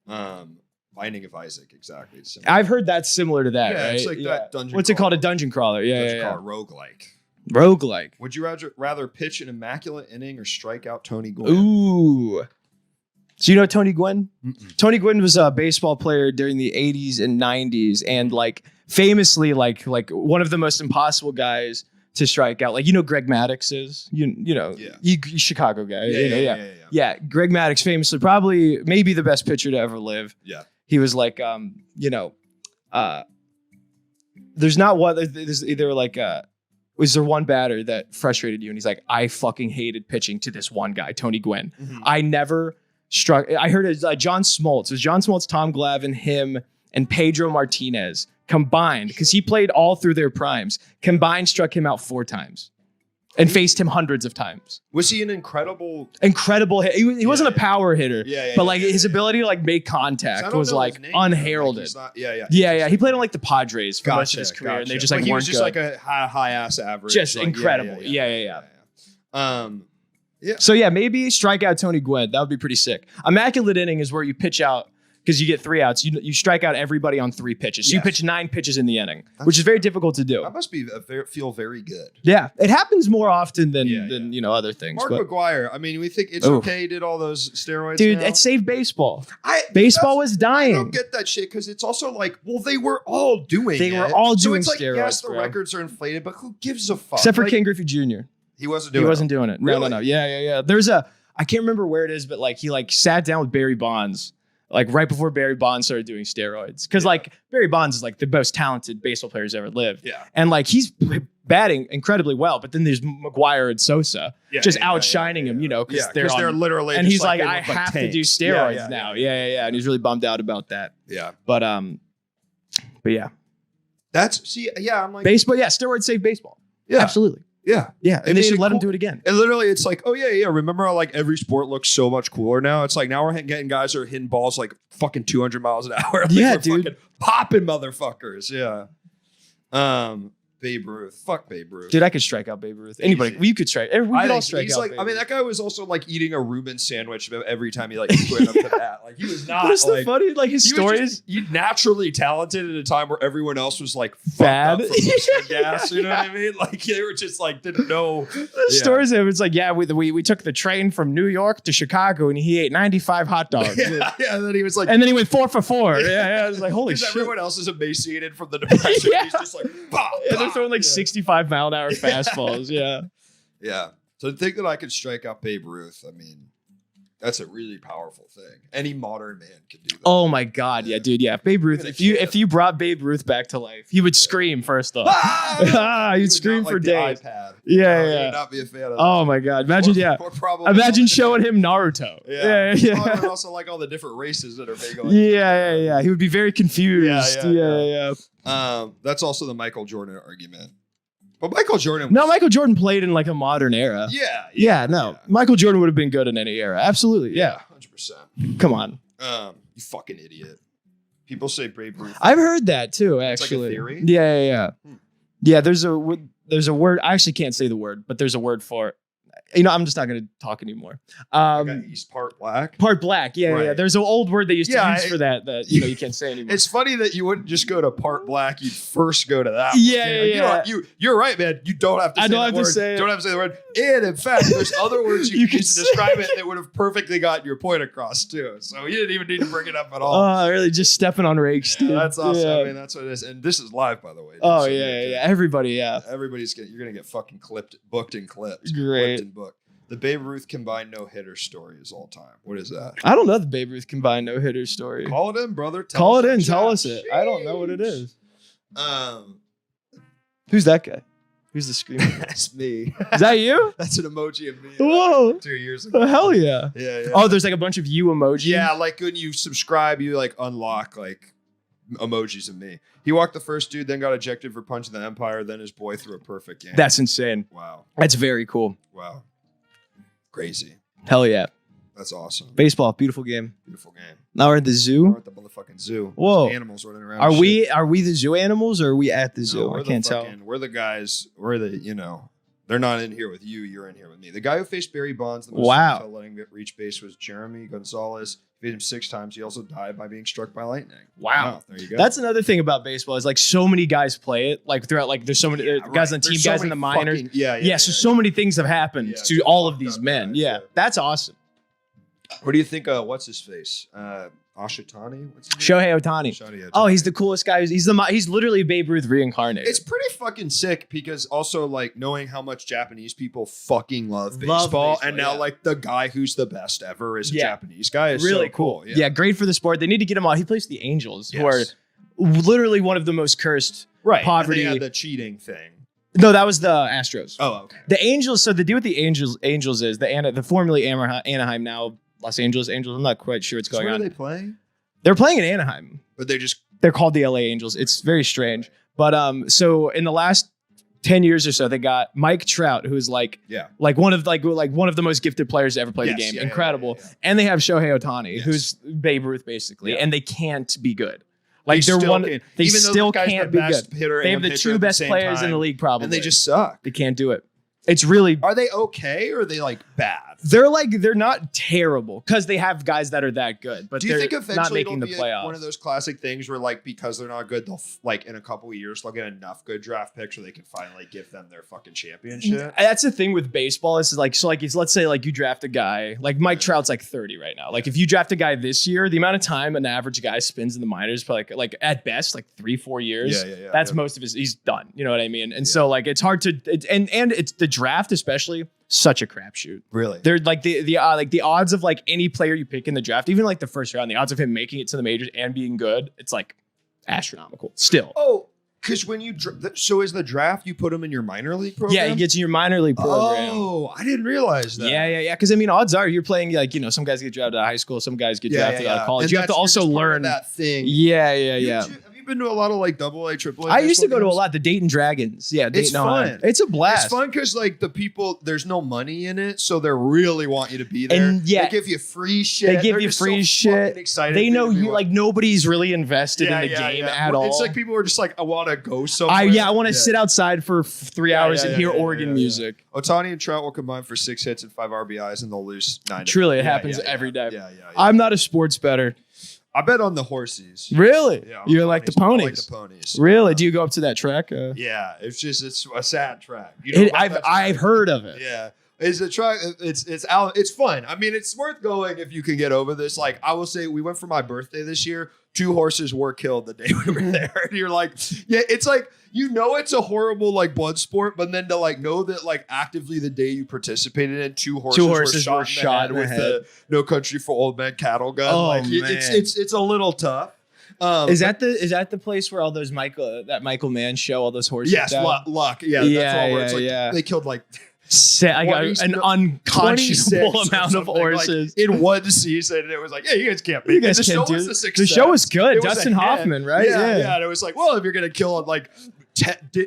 game. Binding of Isaac, exactly. Similar. I've heard that's similar to that, Yeah, right? it's like that dungeon. What's it called? A crawler. dungeon crawler. Yeah. Called roguelike. Roguelike. Would you rather pitch an immaculate inning or strike out Tony Gwynn? Ooh. So you know Tony Gwynn? Mm-mm. Tony Gwynn was a baseball player during the 80s and 90s and like famously like one of the most impossible guys to strike out. Like, you know, Greg Maddux is, you know, he's Chicago guy. Yeah. Greg Maddux famously, probably maybe the best pitcher to ever live. Yeah. He was like, there's not one, there's either like, was there one batter that frustrated you? And he's like, I fucking hated pitching to this one guy, Tony Gwynn. Mm-hmm. I never struck. I heard it John Smoltz. It was John Smoltz, Tom Glavine, him, and Pedro Martinez combined, because he played all through their primes, combined struck him out 4 times and faced him hundreds of times. Was he an incredible hit? He wasn't a power hitter, but like his ability to like make So I contact don't was know like his name, unheralded. Like, He played on like the Padres for most of his career, and they just like he weren't was just good. like a high ass average. Just like, incredible. Yeah. So yeah, maybe strike out Tony Gwynn. That would be pretty sick. Immaculate inning is where you pitch out because you get 3 outs. You strike out everybody on 3 pitches. So you pitch 9 pitches in the inning, which is very difficult to do. That must be feel very good. Yeah, it happens more often than you know other things. Mark but, McGwire. I mean, we think it's okay. He did all those steroids. dude. now. It saved baseball. Baseball was dying. I don't get that shit because it's also like, well, they were all doing. They were all so doing it's like, steroids. yes, the bro. records are inflated, but who gives a fuck? Except for like, Ken Griffey Jr. He wasn't doing. He wasn't doing it. Really? No. Yeah. There's I can't remember where it is, but like he like sat down with Barry Bonds like right before Barry Bonds started doing steroids. Because like Barry Bonds is like the most talented baseball player who's ever lived. Yeah. And like he's batting incredibly well, but then there's McGuire and Sosa just outshining him, you know, because they're literally. And he's like, I have to do steroids now. Yeah. And he's really bummed out about that. Yeah. But yeah. I'm like baseball. Yeah, steroids save baseball. Yeah, absolutely. Yeah, and they should let him do it again. And literally, it's like, oh yeah. Remember how like every sport looks so much cooler now? It's like now we're getting guys that are hitting balls like fucking 200 miles an hour. Like, yeah, we're dude, fucking popping motherfuckers. Yeah. Babe Ruth. Fuck Babe Ruth. Dude, I could strike out Babe Ruth. Anybody, you could strike. We could all strike out. Like, Babe I mean, Ruth. that guy was also like eating a Reuben sandwich every time he like went up to bat. Like he was not. What's like, the funny? Like his stories. He's naturally talented at a time where everyone else was like bad from Mr. Gas. You know what I mean? Like they were just like didn't know. The stories of it's like we took the train from New York to Chicago and he ate 95 hot dogs. Yeah. And then he was like, and then he went 4 for 4. Yeah. It was like holy shit. Everyone else is emaciated from the depression. Yeah. He's just like, bah, and they're throwing like 65-mile-an-hour fastballs. Yeah. So to think that I could strike out Babe Ruth, I mean, that's a really powerful thing. Any modern man can do that. Oh my God, yeah, dude, yeah. Babe Ruth. If you brought Babe Ruth back to life, he would scream first off. He'd scream for days. iPad. Yeah. He would not be a fan of that. Oh my God, imagine, imagine showing him Naruto. Yeah. And also like all the different races that are big. Yeah. He would be very confused. Yeah. That's also the Michael Jordan argument. But Michael Jordan. Michael Jordan played in like a modern era. Yeah. Michael Jordan would have been good in any era. Absolutely. Yeah. 100%. Come on. You fucking idiot. People say Babe Ruth. I've heard that too, actually. It's like a theory? Yeah. Yeah, there's a word. I actually can't say the word, but there's a word for it. You know, I'm just not going to talk anymore. He's part black. Part black. Yeah. There's an old word they used to use for that you can't say anymore. It's funny that you wouldn't just go to part black. You'd first go to that. Yeah. You're right, man. You don't have to say that word. Don't have to say the word. And in fact, there's other words you can use to describe it that would have perfectly gotten your point across too. So you didn't even need to bring it up at all. Oh, really? Just stepping on rakes, dude. That's awesome. Yeah. I mean, that's what it is. And this is live, by the way. Oh, so yeah. Everybody, yeah. You're going to get fucking booked and clipped. Great. Clipped and booked. The Babe Ruth combined no-hitter story is all time. What is that? I don't know the Babe Ruth combined no-hitter story. Call it in, brother. Tell us it. I don't know what it is. Who's that guy? Who's the screamer? That's me. Is that you? That's an emoji of me. Whoa. Like 2 years ago. Oh, hell yeah. Yeah. Oh, there's like a bunch of you emojis? Yeah, like when you subscribe, you like unlock like emojis of me. He walked the first dude, then got ejected for punching the Empire, then his boy threw a perfect game. That's insane. Wow. That's very cool. Wow. Crazy. Hell yeah. That's awesome. Baseball, beautiful game. Beautiful game. Now we're at the zoo. We're at the motherfucking zoo. Whoa. There's animals running around. Are we the zoo animals or are we at the zoo? I can't tell. We're the guys. We're the, they're not in here with you. You're in here with me. The guy who faced Barry Bonds the most until letting it reach base was Jeremy Gonzalez. He beat him 6 times. He also died by being struck by lightning. Wow. There you go. That's another thing about baseball is like so many guys play it. Like throughout, like there's so many guys on the team, guys in the minors. So many things have happened to all of these men. Guys, that's awesome. What do you think? What's his face? Ashitani? Shohei Ohtani. Oh, he's the coolest guy. He's literally Babe Ruth reincarnated. It's pretty fucking sick because also like knowing how much Japanese people fucking love baseball and now like the guy who's the best ever is a Japanese guy is really so cool. Yeah, great for the sport. They need to get him out. He plays for the Angels, who are literally one of the most cursed poverty. And they had the cheating thing. No, that was the Astros. Oh, okay. The Angels. So the deal with the Angels is the formerly Anaheim, now Los Angeles Angels. I'm not quite sure what's going on. Where are they playing? They're playing in Anaheim. But they're called the LA Angels. It's very strange. But so in the last 10 years or so, they got Mike Trout, who's like one of the most gifted players to ever play the game. Incredible. Yeah. And they have Shohei Ohtani, who's Babe Ruth basically, and they can't be good. Like they still can't be good. They have the 2 best players in the league probably. And they just suck. They can't do it. It's really. Are they okay or are they like bad? They're not terrible because they have guys that are that good, but do you think eventually not making the playoffs. One of those classic things where like because they're not good, they'll like in a couple of years they'll get enough good draft picks where they can finally give them their fucking championship. That's the thing with baseball. Is like let's say like you draft a guy like Mike Trout's like 30 right now. Like if you draft a guy this year, the amount of time an average guy spends in the minors, like at best like 3-4 years. That's most of his. He's done. You know what I mean? And so like it's hard to and it's the draft especially such a crapshoot. Really? They're like the odds of like any player you pick in the draft, even like the first round, the odds of him making it to the majors and being good, it's like astronomical still. Oh, because when you so is the draft you put him in your minor league program? Yeah, he gets in your minor league program. Oh, I didn't realize that. Yeah. Because I mean, odds are you're playing like some guys get drafted out of high school, some guys get drafted out of college. And you have to also learn that thing. Yeah. Have you been to a lot of like AA, AAA? I used to go to a lot. The Dayton Dragons. Yeah, it's fun. It's a blast. It's fun because like the people, there's no money in it, so they really want you to be there. And they give you free shit. They give you free shit. Excited. They know you like nobody's really invested in the game at all. It's like people are just like, I want to go somewhere. I want to sit outside for 3 hours and hear Oregon music. Ohtani and Trout will combine for 6 hits and 5 RBIs, and they'll lose 9. Truly, it happens every day. Yeah. I'm not a sports bettor. I bet on the horses. Really? Yeah, You like the ponies? I like the ponies. Really? Do you go up to that track? Yeah, it's a sad track. I've heard of it. Yeah. It's a track. It's fun. I mean, it's worth going if you can get over this. Like I will say, we went for my birthday this year. 2 horses were killed the day we were there, and you're like, yeah, it's like it's a horrible like blood sport, but then to like know that like actively the day you participated in, 2 horses were shot with the No Country for Old Men cattle gun. Oh like, man, it's a little tough. Is that the place where all those Michael Mann show all those horses? Yes, Luck. Yeah, that's all where it's like they killed like. I got an unconscionable amount of horses like, in one season, and it was like, "Yeah, you guys can't make it." The show was good. Dustin Hoffman, right? Yeah. And it was like, well, if you're gonna kill like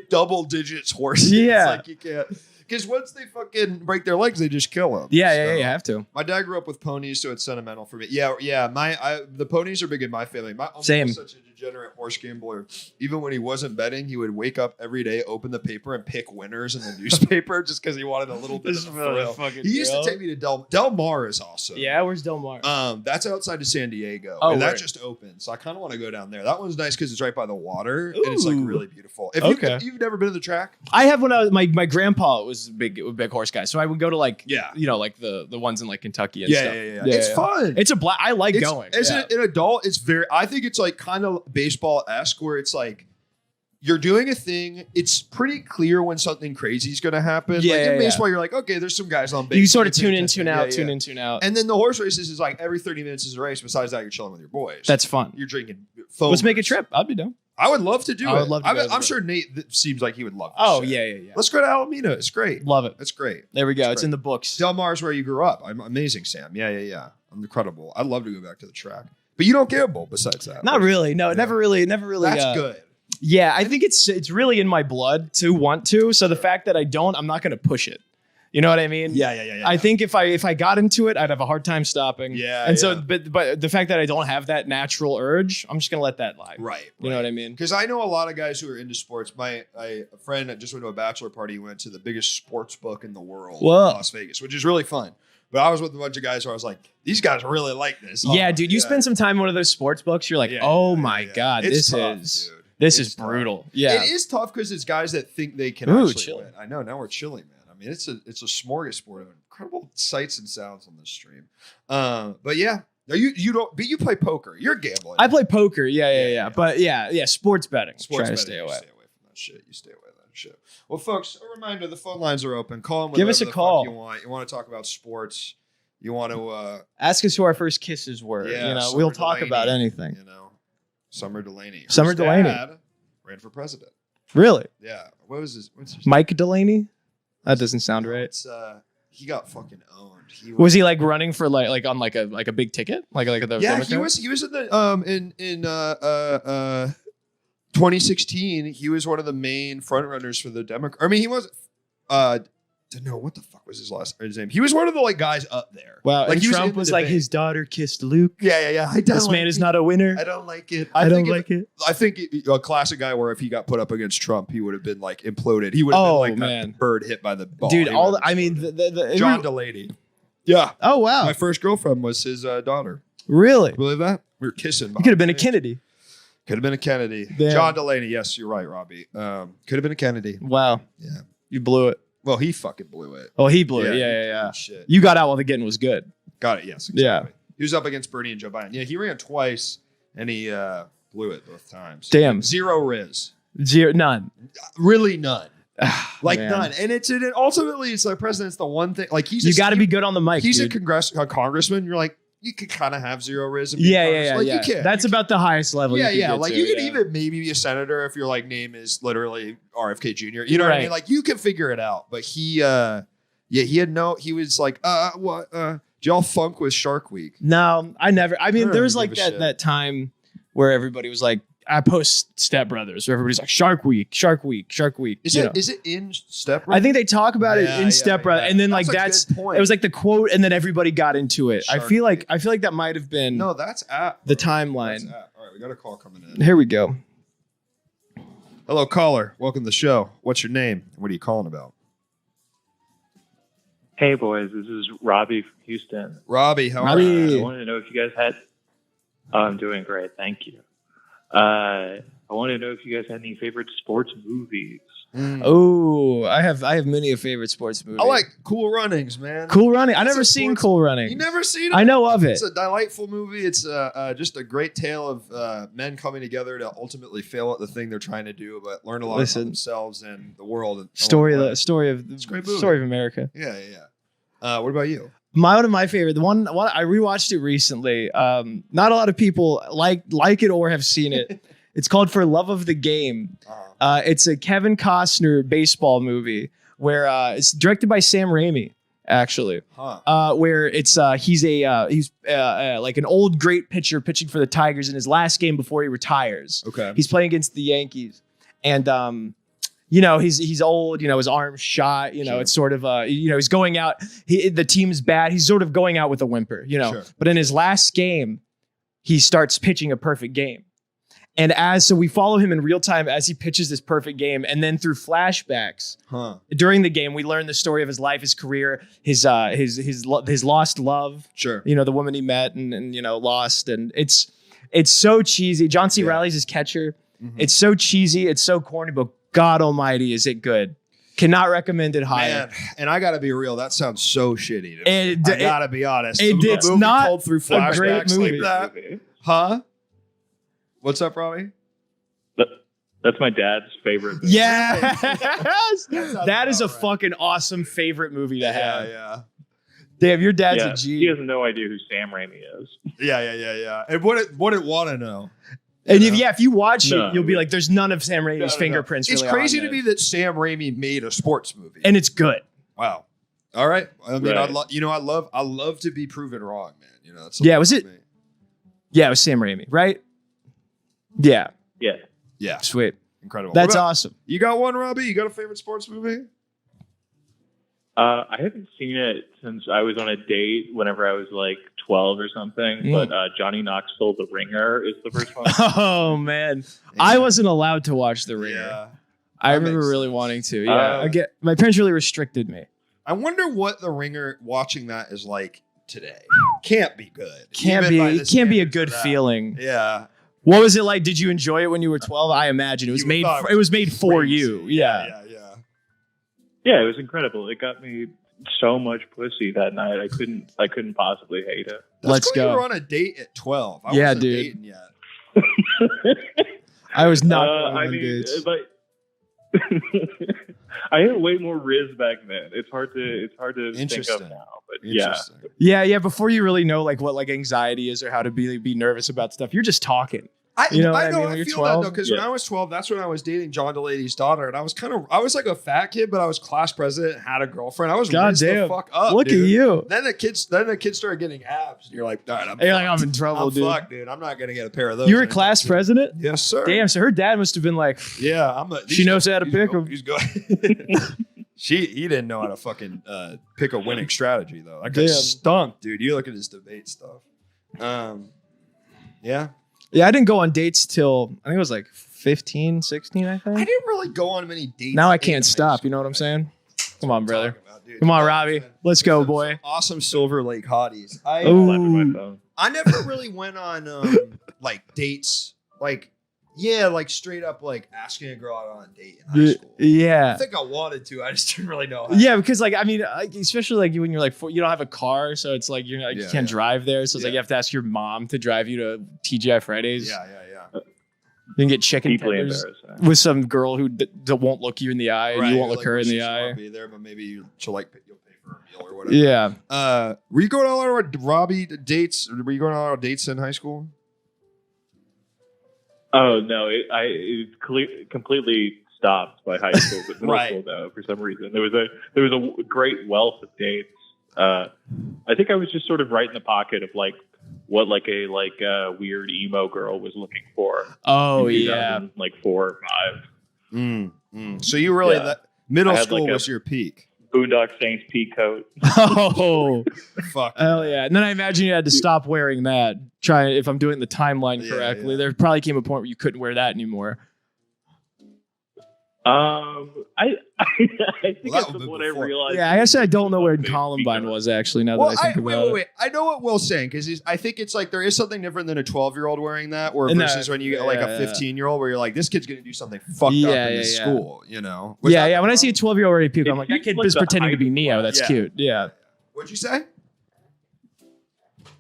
double digits horses, it's like you can't. Because once they fucking break their legs, they just kill them. Yeah, you have to. My dad grew up with ponies, so it's sentimental for me. Yeah. The ponies are big in my family. My uncle was such a degenerate horse gambler. Even when he wasn't betting, he would wake up every day, open the paper, and pick winners in the newspaper just because he wanted a little bit of a thrill. He used to take me to Del Mar is awesome. Yeah, where's Del Mar? That's outside of San Diego. Oh, and that just opened, so I kind of want to go down there. That one's nice because it's right by the water, and it's like really beautiful. If you've never been to the track, I have. When I was my grandpa was a big horse guy, so I would go to like like the ones in like Kentucky and stuff. Yeah. It's fun. It's I like going. As an adult, it's I think it's like kind of baseball-esque where it's like you're doing a thing. It's pretty clear when something crazy is going to happen. Yeah, like in baseball, you're like, okay, there's some guys on base. You sort of tune in, tune out. And then the horse races is like every 30 minutes is a race. Besides that, you're chilling with your boys. That's fun. You're drinking foam. Let's make a trip. I'd be down. I would love to do it. I would love to I'm sure Nate seems like he would love it. Oh, yeah. Let's go to Alameda. It's great. Love it. It's great. There we go. It's in the books. Del Mar's where you grew up. I'm amazing, Sam. Yeah. I'm incredible. I'd love to go back to the track. But you don't gamble besides that. Not really. No, never really. That's good. Yeah, I think it's really in my blood to want to. So the fact that I don't, I'm not going to push it. You know what I mean? Yeah. I think if I got into it, I'd have a hard time stopping. Yeah. And so, but the fact that I don't have that natural urge, I'm just gonna let that lie. Right. You know what I mean? Because I know a lot of guys who are into sports. A friend that just went to a bachelor party. He went to the biggest sports book in the world, in Las Vegas, which is really fun. But I was with a bunch of guys who I was like, these guys really like this. Yeah, dude. You spend some time in one of those sports books, you're like, my God, this is brutal. Tough. Yeah. It is tough because it's guys that think they can actually win. I know. Now we're chilling, man. I mean, it's a smorgasbord of incredible sights and sounds on this stream. But yeah, you don't. But you play poker. You're gambling. I play poker. Yeah. But sports betting. Try to stay away. You stay away from that shit. You stay away from that shit. Well, folks, a reminder: the phone lines are open. Call them. Give us a call. You want to talk about sports? You want to ask us who our first kisses were. Yeah, we'll talk about anything. Summer Delaney. Summer Delaney ran for president. Really? Yeah. What was his? What's his Mike Delaney? That doesn't sound right. It's he got fucking owned. Was he like running for like on like a big ticket? Like the Democrat? he was in the in 2016. He was one of the main front runners for the Democrat. I mean, he was no, what the fuck was his name? He was one of the like guys up there. Wow, like Trump was like his daughter kissed Luke. Yeah. This man is not a winner. I don't like it. I don't like it. I think a classic guy where if he got put up against Trump, he would have been like imploded. He would have been like a bird hit by the ball. Dude, the John Delaney. Yeah. Oh wow. My first girlfriend was his daughter. Really? Believe that? We were kissing. He could have been a Kennedy. Could have been a Kennedy. Damn. John Delaney. Yes, you're right, Robbie. Could have been a Kennedy. Wow. Yeah. You blew it. Well, he fucking blew it. Oh, he blew it. Yeah. Shit. You got out while the getting was good. Got it. Yes. Exactly. Yeah. He was up against Bernie and Joe Biden. Yeah, he ran twice and he blew it both times. Damn. Zero riz. None. Really none. Like none. And ultimately it's like president's the one thing. Like you got to be good on the mic. He's dude. a congressman. You're like, you could kind of have zero riz. Yeah. You can. That's about the highest level. Yeah. Like you could even maybe be a senator if your like name is literally RFK Jr. You know what I mean? Like you can figure it out. But he was like, what? Did y'all funk with Shark Week? No, I never. I mean, there was like that time where everybody was like, I post Step Brothers, where everybody's like Shark Week. Is it in Step Brothers? I think they talk about it in Step Brothers, and then like it was like the quote, and then everybody got into it. I feel like that might have been that's at the timeline. All right, we got a call coming in. Here we go. Hello, caller. Welcome to the show. What's your name? What are you calling about? Hey boys, this is Robbie from Houston. Robbie, how are you? I wanted to know if you guys had. Oh, I'm doing great, thank you. I wanted to know if you guys had any favorite sports movies. Oh, I have many a favorite sports movie. I like Cool Runnings, man. Cool Running. I never seen Cool Running. You never seen it? I know of it. It's a delightful movie. It's just a great tale of men coming together to ultimately fail at the thing they're trying to do, but learn a lot about themselves and the world. Story of America. Yeah. What about you? One of my favorite, the one I rewatched it recently. Not a lot of people like it or have seen it. It's called For Love of the Game. It's a Kevin Costner baseball movie where it's directed by Sam Raimi, actually. Where it's he's like an old great pitcher pitching for the Tigers in his last game before he retires. Okay, he's playing against the Yankees, and he's old. His arm's shot. It's sort of he's going out. The team's bad. He's sort of going out with a whimper. But in his last game, he starts pitching a perfect game. And so we follow him in real time as he pitches this perfect game. And then through flashbacks during the game, we learn the story of his life, his career, his lost love. Sure. The woman he met and lost. And it's so cheesy. John C. Reilly's his catcher. Mm-hmm. It's so cheesy. It's so corny, but God almighty, is it good. Cannot recommend it higher. Man, and I got to be real. That sounds so shitty. I got to be honest. It's not told through flashbacks a great movie. Like that. Huh? What's up, Robbie? That's my dad's favorite movie. Yes! That is a fucking awesome favorite movie to have. Yeah. Damn, your dad's a G. He has no idea who Sam Raimi is. Yeah. And what it want to know. And if you watch it, you'll be like, there's none of Sam Raimi's fingerprints. It's really crazy to me that Sam Raimi made a sports movie. And it's good. Wow. All right. I mean, right. I love to be proven wrong, man. That's was it? Yeah, it was Sam Raimi, right? Yeah. Yeah. Sweet. Incredible. That's awesome. You got one, Robbie? You got a favorite sports movie? I haven't seen it since I was on a date whenever I was like 12 or something. But Johnny Knoxville, The Ringer, is the first one. Oh, man. I wasn't allowed to watch The Ringer. Yeah. I remember really wanting to. Yeah. My parents really restricted me. I wonder what The Ringer, watching that, is like today. Can't be good. It can't be a good feeling. Yeah. What was it like? Did you enjoy it when you were 12? I imagine it was made. It was made for you. Yeah. Yeah, it was incredible. It got me so much pussy that night. I couldn't possibly hate it. Let's go. You were on a date at 12. I wasn't dating yet. I was not on dates. But I had way more riz back then. It's hard to think of now. But yeah. Before you really know like what like anxiety is or how to be nervous about stuff, you're just talking. I feel that though, because when I was 12, that's when I was dating John Delaney's daughter, and I was like a fat kid, but I was class president, had a girlfriend. I was the fuck up. Look dude. at you. Then the kids started getting abs, and you're like, all right, I'm in trouble, dude. Fucked, dude. I'm not gonna get a pair of those. You were class president? Yes, sir. Damn. So her dad must have been like, she knows how to pick them. He's good. He didn't know how to fucking pick a winning strategy though. That guy stunk, dude. You look at his debate stuff. Yeah, I didn't go on dates till I think it was like 15, 16, I think. I didn't really go on many dates. Now I can't stop. You know what I'm saying? Come on, brother. Come on, Robbie. Let's go, boy. Awesome Silver Lake hotties. I never really went on like dates. Like straight up like asking a girl out on a date in high school. Yeah. I think I wanted to. I just didn't really know how. Yeah, because like, I mean, especially like when you're like, you don't have a car. So it's like, you can't drive there. So it's like you have to ask your mom to drive you to TGI Fridays. Yeah. You can get chicken Deeply tenders embarrassing. with some girl who won't look you in the eye, and you won't look her in the eye. Be there, but maybe she'll like you'll pay for a meal or whatever. Yeah. Were you going on a lot of Robbie dates? Were you going on a lot of dates in high school? Oh no, it completely stopped by high school, but middle school though for some reason there was a great wealth of dates. I think I was just sort of right in the pocket of like what like a weird emo girl was looking for. Oh yeah, like 4 or 5. So you really that middle school like was your peak. Boondock Saints pea coat. Oh, fuck. Hell yeah. And then I imagine you had to stop wearing that. If I'm doing the timeline correctly, there probably came a point where you couldn't wear that anymore. I think that's what I realized. Yeah, I guess I don't know where Columbine was actually. Now that I think about it. Wait. I know what Will's saying because I think it's like there is something different than a 12-year-old wearing that, versus when you get like a 15-year-old where you're like, this kid's gonna do something fucked up in school. You know? When I see a 12-year-old wearing puke, I'm like, that kid is pretending to be Neo. That's cute. Yeah. What'd you say?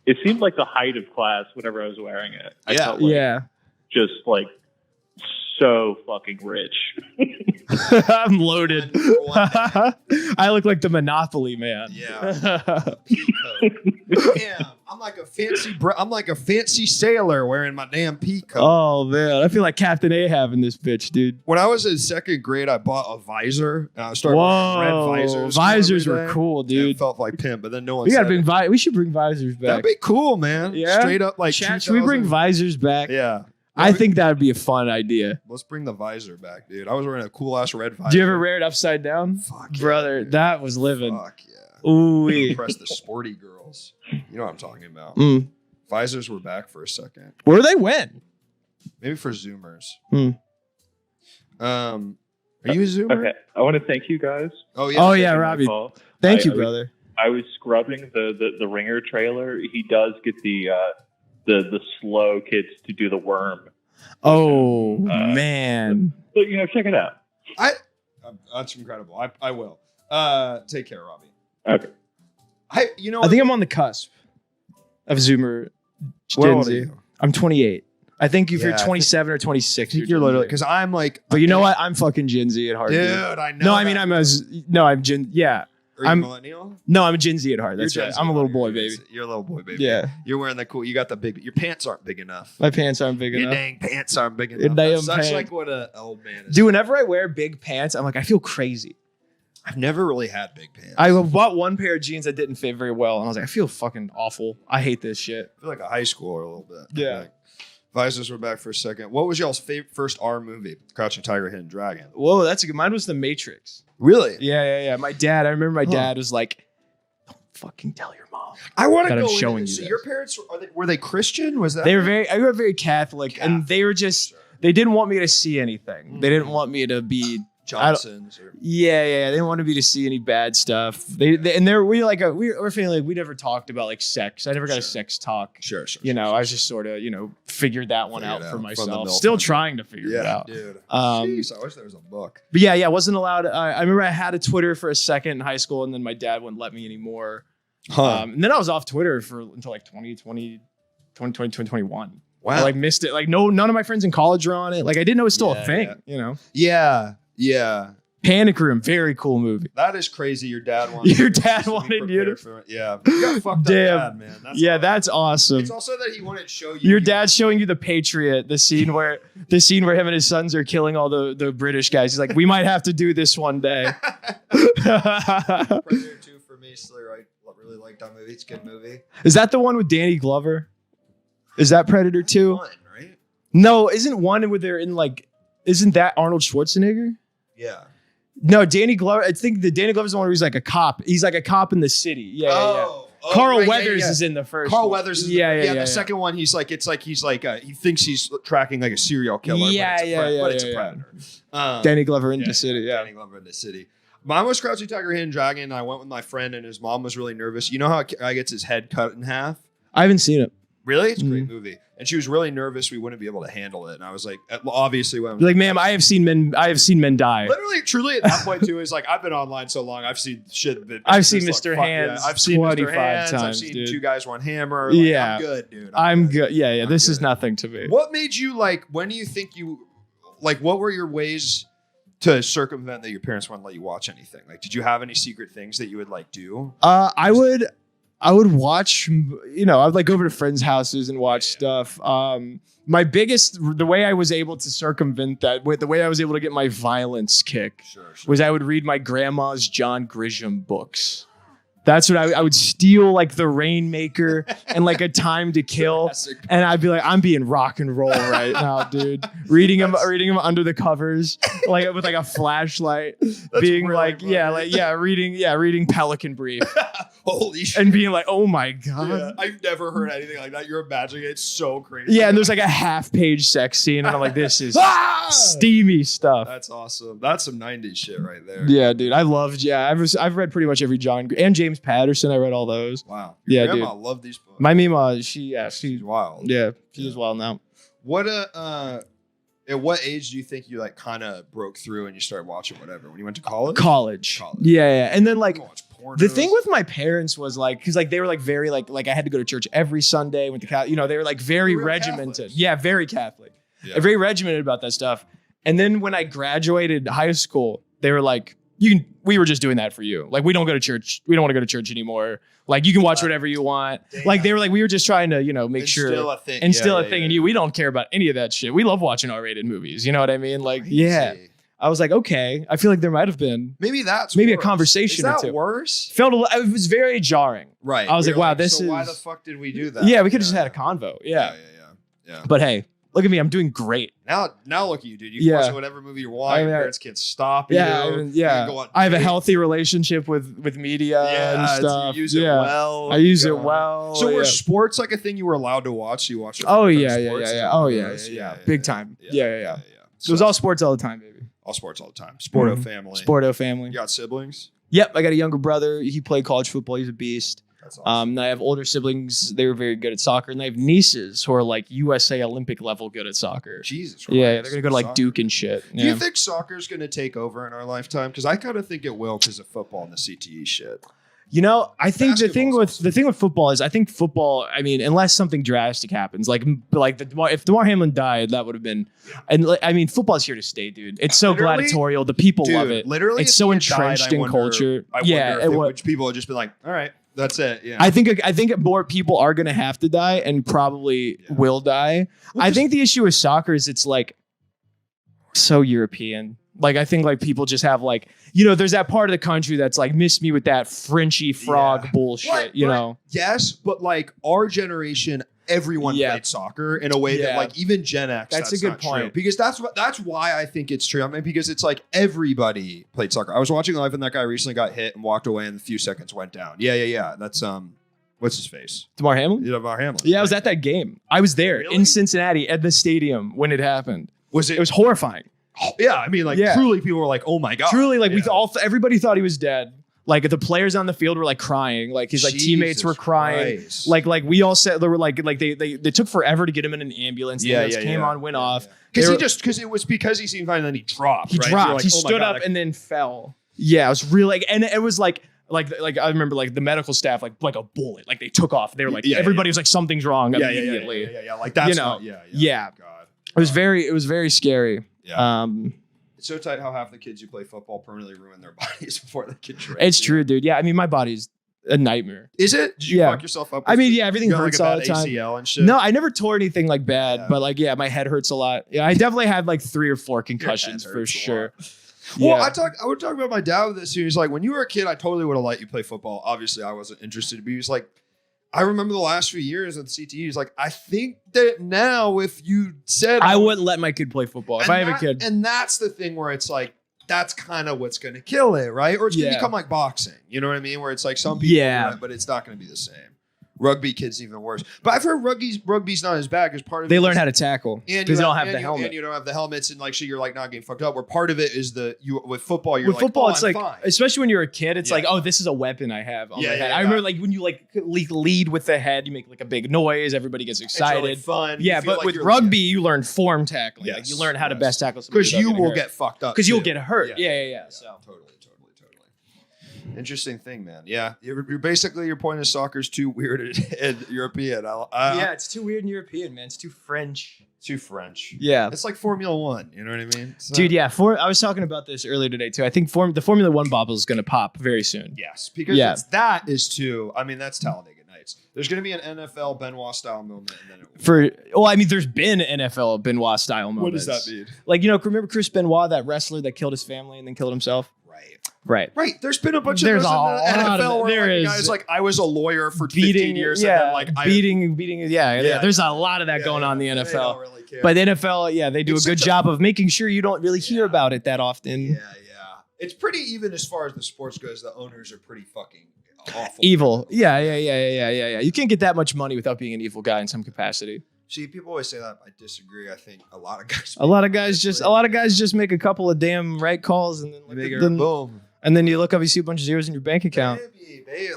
It seemed like the height of class whenever I was wearing it. I felt like just like so fucking rich. I'm loaded. I look like the Monopoly man. Yeah. Damn, I'm like a fancy sailor wearing my damn pea coat. Oh man, I feel like Captain Ahab in this bitch, dude. When I was in 2nd grade, I bought a visor. I started wearing red visors. Visors were cool, dude. It felt like pimp, but then no one. We should bring visors back. That'd be cool, man. Yeah. Straight up like. Chat, should we bring visors back? Yeah. I think that would be a fun idea. Let's bring the visor back, dude. I was wearing a cool ass red visor. Do you ever wear it upside down? Fuck brother, yeah, that was living. Fuck yeah. Ooh. Impress the sporty girls. You know what I'm talking about. Visors were back for a second. Where they went? Maybe for Zoomers. Are you a Zoomer? Okay. I want to thank you guys. Oh yeah, Robbie. Thank you, brother. I was scrubbing the Ringer trailer. He does get the slow kids to do the worm. Oh man! But check it out. That's incredible. I will. Take care, Robbie. Okay. I think I'm on the cusp of Zoomer. What old are you? I'm 28. I think if you're 27 or 26, you're literally because I'm like. But you know what? I'm fucking Gen Z at heart, dude. I know. No, I mean I'm Gen. Yeah. Are you millennial? No, I'm a Gen Z at heart. That's right. I'm a little boy, baby. You're a little boy, baby. Yeah. You're wearing the cool. You got the big. Your pants aren't big enough. My pants aren't big enough. Your dang pants aren't big enough. Your damn That's pants. like what an old man is. Dude, whenever I wear big pants, I'm like, I feel crazy. I've never really had big pants. I bought one pair of jeans that didn't fit very well, and I was like, I feel fucking awful. I hate this shit. I feel like a high schooler a little bit. Yeah. Visors were back for a second. What was y'all's first R movie? Crouching Tiger, Hidden Dragon. Whoa, that's a good. Mine was The Matrix. Really? Yeah. I remember my dad was like, "Don't fucking tell your mom." I want to that go. I'm showing you. So this. your parents were they Christian? Was that they were very? I grew up very Catholic, and they were just. Sure. They didn't want me to see anything. They didn't want me to be Johnsons. Yeah. They didn't want me to see any bad stuff. We're feeling like we never talked about like sex. I never got a sex talk. Sure. I was just sort of figured that one out for myself. Still trying to figure it out. Dude. Jeez, I wish there was a book. But I wasn't allowed. I remember I had a Twitter for a second in high school, and then my dad wouldn't let me anymore. And then I was off Twitter until like 2021. Wow. I missed it. None of my friends in college were on it. I didn't know it was still a thing, Yeah. Panic Room, very cool movie. That is crazy. Your dad wanted you to. Yeah. You got fucked Damn. up bad, man. That's awesome. It's also that he wanted to show you. Your dad's showing you The Patriot, the scene where him and his sons are killing all the British guys. He's like, we might have to do this one day. Predator 2 for me, still I really like that movie. It's a good movie. Is that the one with Danny Glover? Is that Predator 2? One, right? No, isn't one where they're in isn't that Arnold Schwarzenegger? Yeah. No, Danny Glover. I think the Danny Glover's the one where he's like a cop. He's like a cop in the city. Yeah. Carl Weathers is in the first. Carl one. Weathers is the second one. He's like he thinks he's tracking like a serial killer. But it's a predator. Danny Glover in the city. Yeah. Danny Glover in the city. Mine was Crouching Tiger, Hidden Dragon. And I went with my friend, and his mom was really nervous. You know how a guy gets his head cut in half? I haven't seen it. Really? It's a great movie. And she was really nervous we wouldn't be able to handle it. And I was like, obviously, when like, ma'am, I have seen men die. Literally, truly, at that point too, is like I've been online so long. I've seen shit. I've seen Mr. Hands. I've seen 25 Mr. Hands. times. I've seen dude. Two Guys, One Hammer. Like, yeah, I'm good, dude. I'm good. Yeah. I'm This good. is nothing to me. What made you like? When do you think you like? What were your ways to circumvent that your parents wouldn't let you watch anything? Like, did you have any secret things that you would like do? I would watch, I would like go over to friends' houses and watch stuff. The way I was able to circumvent that, the way I was able to get my violence kick was I would read my grandma's John Grisham books. That's what I would steal, like the Rainmaker and like A Time to Kill, and I'd be like, I'm being rock and roll right now, dude. Reading them under the covers, like with like a flashlight, being really reading Pelican Brief. Holy shit! And being like, oh my god, yeah, I've never heard anything like that. You're imagining it. It's so crazy. Yeah, and there's like a half-page sex scene, and I'm like, this is steamy stuff. That's awesome. That's some '90s shit right there. Yeah, dude, I've read pretty much every John and James Patterson. I read all those. Wow. Yeah, Grandma dude. loved these books. My Mima, she's wild. Yeah, she's wild now. At what age do you think you like kind of broke through and you started watching whatever? When you went to college? College. Yeah. And then like the thing with my parents was like, because like they were like very like I had to go to church every Sunday. Went to they were like very regimented. Catholics. Yeah, very Catholic. Yeah. Very regimented about that stuff. And then when I graduated high school, they were like, we were just doing that for you. Like, we don't go to church. We don't want to go to church anymore. Like, you can watch whatever you want. Like, they were like, we were just trying to, make sure. Instill a thing. Instill a thing in you. We don't care about any of that shit. We love watching R-rated movies. You know what I mean? Like, yeah. I was like, okay. I feel like there might have been. Maybe that's maybe worse. a conversation Is or that two. Worse? It was very jarring. Right. I was like, wow, this is. Why the fuck did we do that? Yeah, we could have just had a convo. Yeah. But hey. Look at me, I'm doing great. Now look at you, dude. You can watch whatever movie you want. Your parents can't stop you. I have a healthy relationship with media and stuff. You use it well. I use it well. So were sports like a thing you were allowed to watch? So you watched? Oh yeah. Big time. Yeah. So it was all sports all the time, baby. All sports all the time. Sporto family. Sporto family. You got siblings? Yep, I got a younger brother. He played college football. He's a beast. That's awesome. And I have older siblings. They were very good at soccer. And I have nieces who are like USA Olympic level good at soccer. Jesus Christ. Yeah, they're going to go to like Duke and shit. Do you think soccer's going to take over in our lifetime? Because I kind of think it will because of football and the CTE shit. I think the thing with football is I think football, I mean, unless something drastic happens, if DeMar Hamlin died, that would have been, and I mean, football is here to stay, dude. It's so gladiatorial. The people love it. Literally, it's so entrenched in culture. Which people would just be like, all right. That's it. Yeah. I think more people are going to have to die and probably will die. Well, I think the issue with soccer is it's like so European. Like, I think like people just have like, there's that part of the country that's like, miss me with that Frenchy frog bullshit, Yes, but like our generation, everyone played soccer in a way that like even Gen X. That's a good point. True. Because that's why I think it's true. I mean, because it's like everybody played soccer. I was watching live and that guy recently got hit and walked away in a few seconds went down. Yeah. That's what's his face? DeMar Hamlin? Yeah, DeMar Hamlin. Yeah, I was at that game. I was there in Cincinnati at the stadium when it happened. It was horrifying. Yeah, I mean, like truly, people were like, "Oh my god!" Truly, like everybody thought he was dead. Like the players on the field were like crying. Like his teammates were crying. Christ. Like we all said they were like they took forever to get him in an ambulance. The ambulance came on, went off. Because it was because he seemed fine and then he dropped. He dropped. Like, he stood up and then fell. Yeah, it was really and it was like I remember like the medical staff like a bullet. Like they took off. They were like everybody was like something's wrong immediately. Yeah. Like that's God. It was very scary. Yeah. It's so tight how half the kids who play football permanently ruin their bodies before they get trained. It's true, dude. Yeah, I mean, my body's a nightmare. Is it? Did you fuck yourself up? I mean, everything hurts all the time. ACL and shit? No, I never tore anything like bad, but like, my head hurts a lot. Yeah, I definitely had like 3 or 4 concussions for sure. Well, I would talk about my dad with this. He was like, when you were a kid, I totally would have let you play football. Obviously, I wasn't interested, but he was like, I remember the last few years at the CTE. He's like, I think that now if you said I wouldn't let my kid play football if I have a kid. And that's the thing where it's like, that's kind of what's going to kill it, right? Or it's going to become like boxing. You know what I mean? Where it's like some people, but it's not going to be the same. Rugby kids even worse. But I've heard rugby's not as bad because part of they learn how to tackle because they don't have the helmet. And you don't have the helmets and like so you're like not getting fucked up. Where part of it is with football you're with like football oh, it's I'm like fine. especially when you're a kid it's like oh this is a weapon I have on my head. I remember like when you like lead with the head you make like a big noise everybody gets excited. It's really fun. Yeah, but like with rugby you learn form tackling. Like you learn how to best tackle somebody because you will get fucked up because you'll get hurt. Yeah. So totally. Interesting thing, man. Yeah, you're basically your point is soccer's too weird and European. Yeah, it's too weird and European, man. It's too French. Too French. Yeah, it's like Formula One. You know what I mean, dude? Yeah, I was talking about this earlier today too. I think the Formula One bubble is going to pop very soon. Yes, because that is too. I mean, that's Talladega Nights. There's going to be an NFL Benoit style moment, and then there's been NFL Benoit style moments. What does that mean? Like remember Chris Benoit, that wrestler that killed his family and then killed himself? Right. There's been a bunch of those in the NFL where like, guys like I was a lawyer for 15 years. Yeah, and then, like beating. Yeah. There's a lot of that going on in the NFL. They don't really care. But the NFL, they do a good job of making sure you don't really hear about it that often. Yeah. It's pretty even as far as the sports goes. The owners are pretty fucking awful. Evil. Yeah. You can't get that much money without being an evil guy in some capacity. See, people always say that. I disagree. I think a lot of guys just make a couple of damn right calls and then boom. And then you look up, you see a bunch of zeros in your bank account.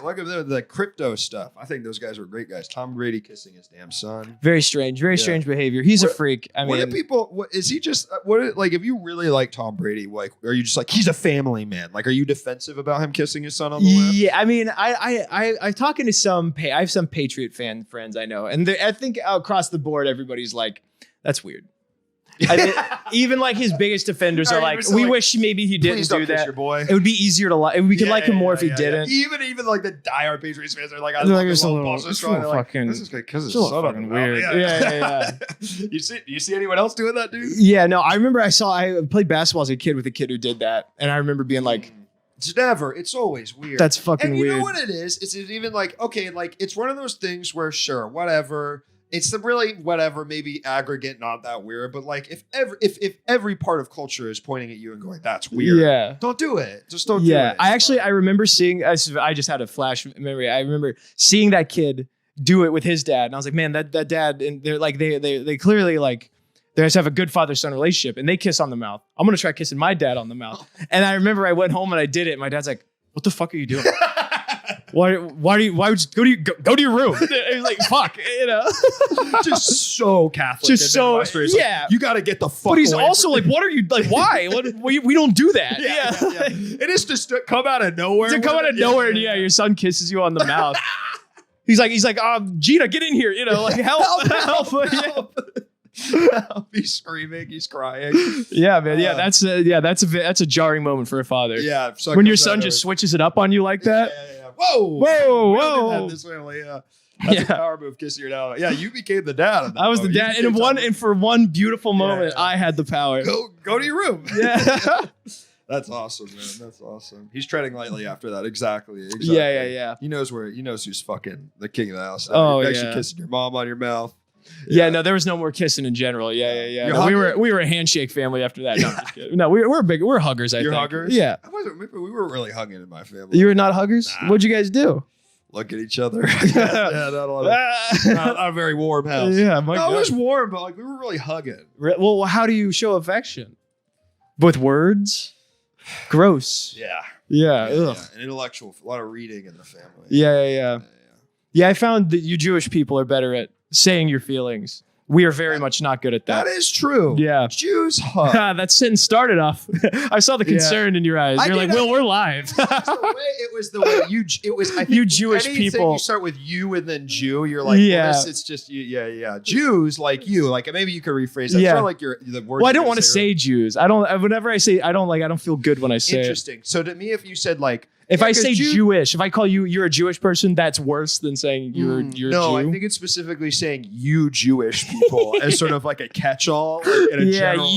Look at the crypto stuff. I think those guys were great guys. Tom Brady kissing his damn son. Very strange behavior. He's a freak. I mean, what do people? What is he just? Like, if you really like Tom Brady, like, are you just like he's a family man? Like, are you defensive about him kissing his son on the lips? Yeah, I mean, I'm talking to I have some Patriot fan friends I know, and I think across the board, everybody's like, that's weird. Even like his biggest defenders are like, we wish maybe he didn't do that. Your boy. It would be easier to like. We could like him more if he didn't. Even like the diehard Patriots fans are like, I love this little Boston strong. Fucking. This is because it's so fucking weird. Yeah. You see anyone else doing that, dude? Yeah, no. I remember I played basketball as a kid with a kid who did that, and I remember being like. It's always weird. That's fucking weird. And you know what it is? It's even like, okay, like it's one of those things where sure, whatever. It's really whatever, maybe aggregate, not that weird. But like if every part of culture is pointing at you and going, that's weird. Don't do it. Just don't do it. I remember seeing, I just had a flash memory. I remember seeing that kid do it with his dad. And I was like, man, that dad, and they're like, they clearly like, they just have a good father-son relationship and they kiss on the mouth. I'm going to try kissing my dad on the mouth. And I remember I went home and I did it. And my dad's like, what the fuck are you doing? Why would you go to your room? It was like, fuck, just so Catholic. Just so, like, you got to get the fuck. But he's also like, what are you like? Why? We don't do that. Yeah. It is just to come out of nowhere. To come out of nowhere, and your son kisses you on the mouth. He's like, Gina, get in here. Like help. He's screaming. He's crying. Yeah, man. Yeah, that's a jarring moment for a father. Yeah, when your son just switches it up on you like that. Yeah. Whoa! This family, That's a power move, kissing your dad. Yeah, you became the dad. I was the dad, and for one beautiful moment, I had the power. Go to your room. Yeah. That's awesome, man. That's awesome. He's treading lightly after that. Exactly. Yeah. He knows who's fucking the king of the house. Oh, actually kissing your mom on your mouth. Yeah, no, there was no more kissing in general. Yeah. No, we were a handshake family after that. No, I'm just kidding. No, we're big. We're huggers. You're think. Huggers. Yeah, we were really hugging in my family. You were not huggers. Nah. What'd you guys do? Look at each other. Not a very warm house. Yeah, it was warm, but like we were really hugging. Well, how do you show affection? With words? Gross. Yeah. Ugh. And intellectual. A lot of reading in the family. Yeah, I found that you Jewish people are better at saying your feelings. We are very much not good at that. That is true. Yeah. Jews hug. That sentence started off. I saw the concern in your eyes. You're like, well, we're live. It was the way I think you Jewish people. You start with you and then Jew. You're like, it's just you. Yeah. Jews like you. Like maybe you could rephrase that. Yeah. It's not like the word. Well, I don't want to say Jews. I don't. Whenever I say, I don't feel good when I say. Interesting. So to me, if you said like. If I say Jewish, if I call you're a Jewish person, that's worse than saying you're no, Jew. I think it's specifically saying you Jewish people as sort of like a catch-all. Like in a general,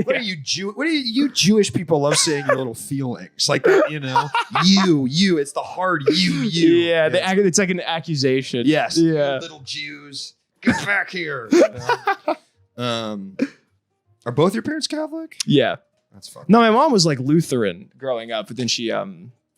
what are you Jewish people love saying your little feelings like that, you. It's the hard you. Yeah, it's like an accusation. Yes. Yeah. Little Jews, get back here. Are both your parents Catholic? Yeah. That's fun. No, my mom was like Lutheran growing up, but then she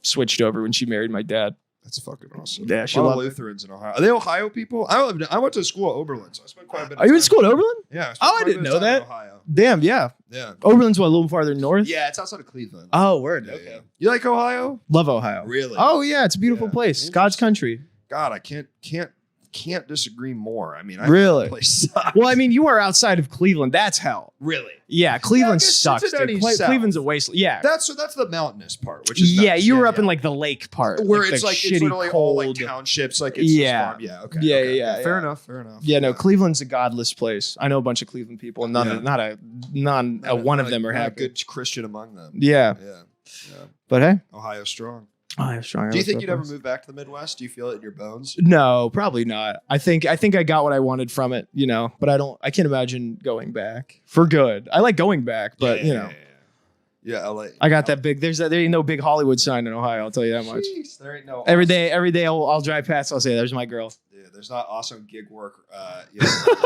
switched over when she married my dad. That's fucking awesome. Yeah, a lot of Lutherans in Ohio. Are they Ohio people? I went to school at Oberlin, so I spent quite a bit of time. Are you in school at Oberlin? Yeah. I didn't know that. Ohio. Damn, yeah. Yeah. Oberlin's what, a little farther north? Yeah, it's outside of Cleveland. Oh, word. Yeah, okay. Yeah. You like Ohio? Love Ohio. Really? Oh, yeah. It's a beautiful place. God's country. God, I can't disagree more. I mean, really? That place sucks. Well, I mean, you are outside of Cleveland. That's hell. Really? Yeah, Cleveland sucks. Dude. Cleveland's a wasteland. Yeah. That's the mountainous part, which is nice. You were up in like the lake part, where it's literally all like townships. Like it's farm. Yeah. Okay. Yeah. Fair enough. Yeah. No, Cleveland's a godless place. I know a bunch of Cleveland people, and one of them are happy. Good Christian among them. Yeah. But hey, Ohio strong. Strong. Do you think you'd ever move back to the Midwest? Do you feel it in your bones? No, probably not. I think I got what I wanted from it, but I can't imagine going back for good. I like going back, but Yeah, LA. I got that big. There ain't no big Hollywood sign in Ohio. I'll tell you that much. Jeez, there ain't no. Every day I'll drive past. I'll say, "There's my girl." Yeah, there's not awesome gig work,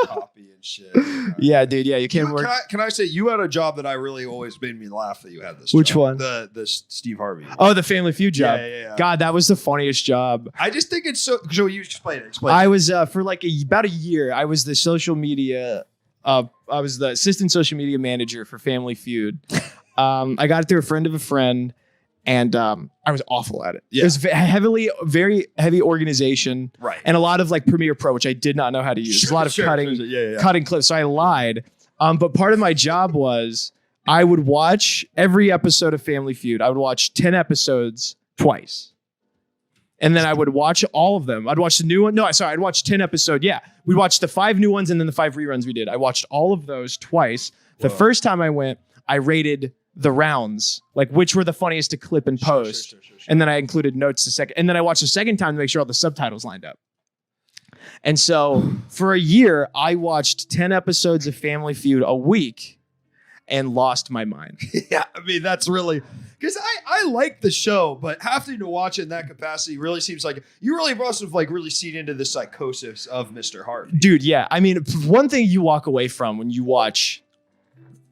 copy and shit. Yeah, dude. Yeah, you can't work. Can I say you had a job that I really always made me laugh that you had this. Which job. one? The Steve Harvey. Oh, the Family Feud job. Yeah. God, that was the funniest job. I just think it's so. So you explain it. I was for like about a year. I was the social media. I was the assistant social media manager for Family Feud. I got it through a friend of a friend, and I was awful at it. Yeah. It was very heavy organization, right? And a lot of like Premiere Pro, which I did not know how to use. A lot of cutting clips. So I lied. But part of my job was I would watch every episode of Family Feud. I would watch 10 episodes twice. And then I would watch all of them. I'd watch the new one. No, sorry, I'd watch 10 episodes. Yeah. We watched the 5 new ones and then the 5 reruns we did. I watched all of those twice. The first time I went, I rated the rounds, like which were the funniest to clip and post. Sure. And then I included notes the second. And then I watched the second time to make sure all the subtitles lined up. And so for a year, I watched 10 episodes of Family Feud a week and lost my mind. Yeah, I mean, that's really... Because I like the show, but having to watch it in that capacity really seems like you really must have like really seen into the psychosis of Mr. Harvey. Dude, yeah. I mean, one thing you walk away from when you watch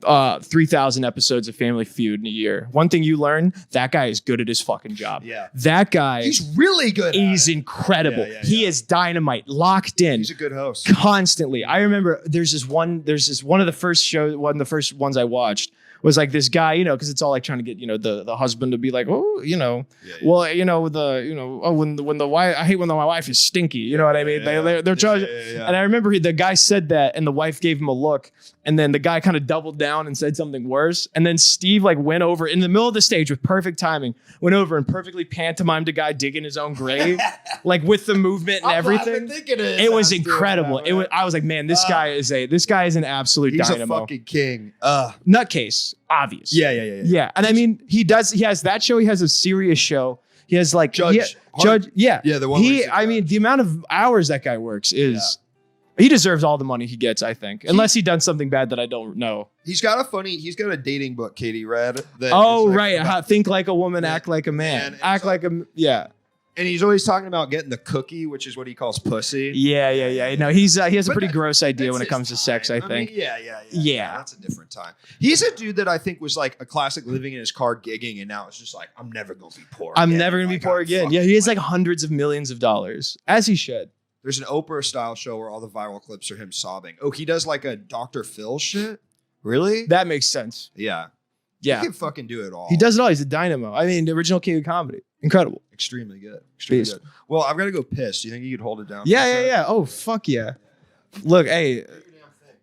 3,000 episodes of Family Feud in a year, one thing you learn, that guy is good at his fucking job. Yeah. That guy, he's really good. He's incredible. He is dynamite, locked in. He's a good host. Constantly. I remember there's this one of the first ones I watched was like this guy, because it's all like trying to get, the husband to be like, oh, well, when the wife, I hate when my wife is stinky. You know what I mean? They're charged. And I remember the guy said that and the wife gave him a look. And then the guy kind of doubled down and said something worse. And then Steve like went over in the middle of the stage with perfect timing, went over and perfectly pantomimed a guy digging his own grave, like with the movement and everything. It was incredible. I was like, man, this guy is an absolute dynamo. He's a fucking king. Nutcase, obvious. Yeah. And I mean, he has that show. He has a serious show. He has like Judge. Yeah. Yeah. The one. The amount of hours that guy works is. He deserves all the money he gets, I think, unless he done something bad that I don't know. He's got a dating book Katie read. Think like a woman, act like a man. Act like a, yeah. And he's always talking about getting the cookie, which is what he calls pussy. Yeah. No, he has a pretty gross idea when it comes to sex, I think. Yeah. That's a different time. He's a dude that I think was like a classic living in his car gigging, and now it's just like, I'm never going to be poor again. I'm never going to be poor again. Yeah, he has like hundreds of millions of dollars, as he should. There's an Oprah style show where all the viral clips are him sobbing. Oh, he does like a Dr. Phil shit? Really? That makes sense. Yeah. He can fucking do it all. He does it all. He's a dynamo. I mean, the original king of comedy. Incredible. Extremely good. Good. Well, I'm going to go piss. Do you think you could hold it down? Yeah. Oh, fuck yeah. Look, hey,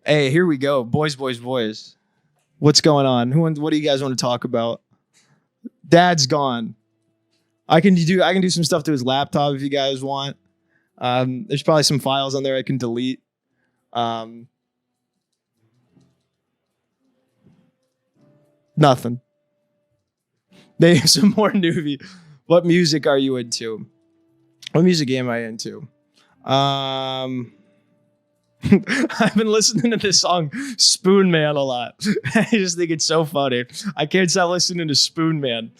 here we go. Boys. What's going on? What do you guys want to talk about? Dad's gone. I can do some stuff to his laptop if you guys want. There's probably some files on there I can delete. Nothing. Maybe some more newbie. What music are you into? What music am I into? I've been listening to this song Spoon Man a lot. I just think it's so funny. I can't stop listening to Spoon Man.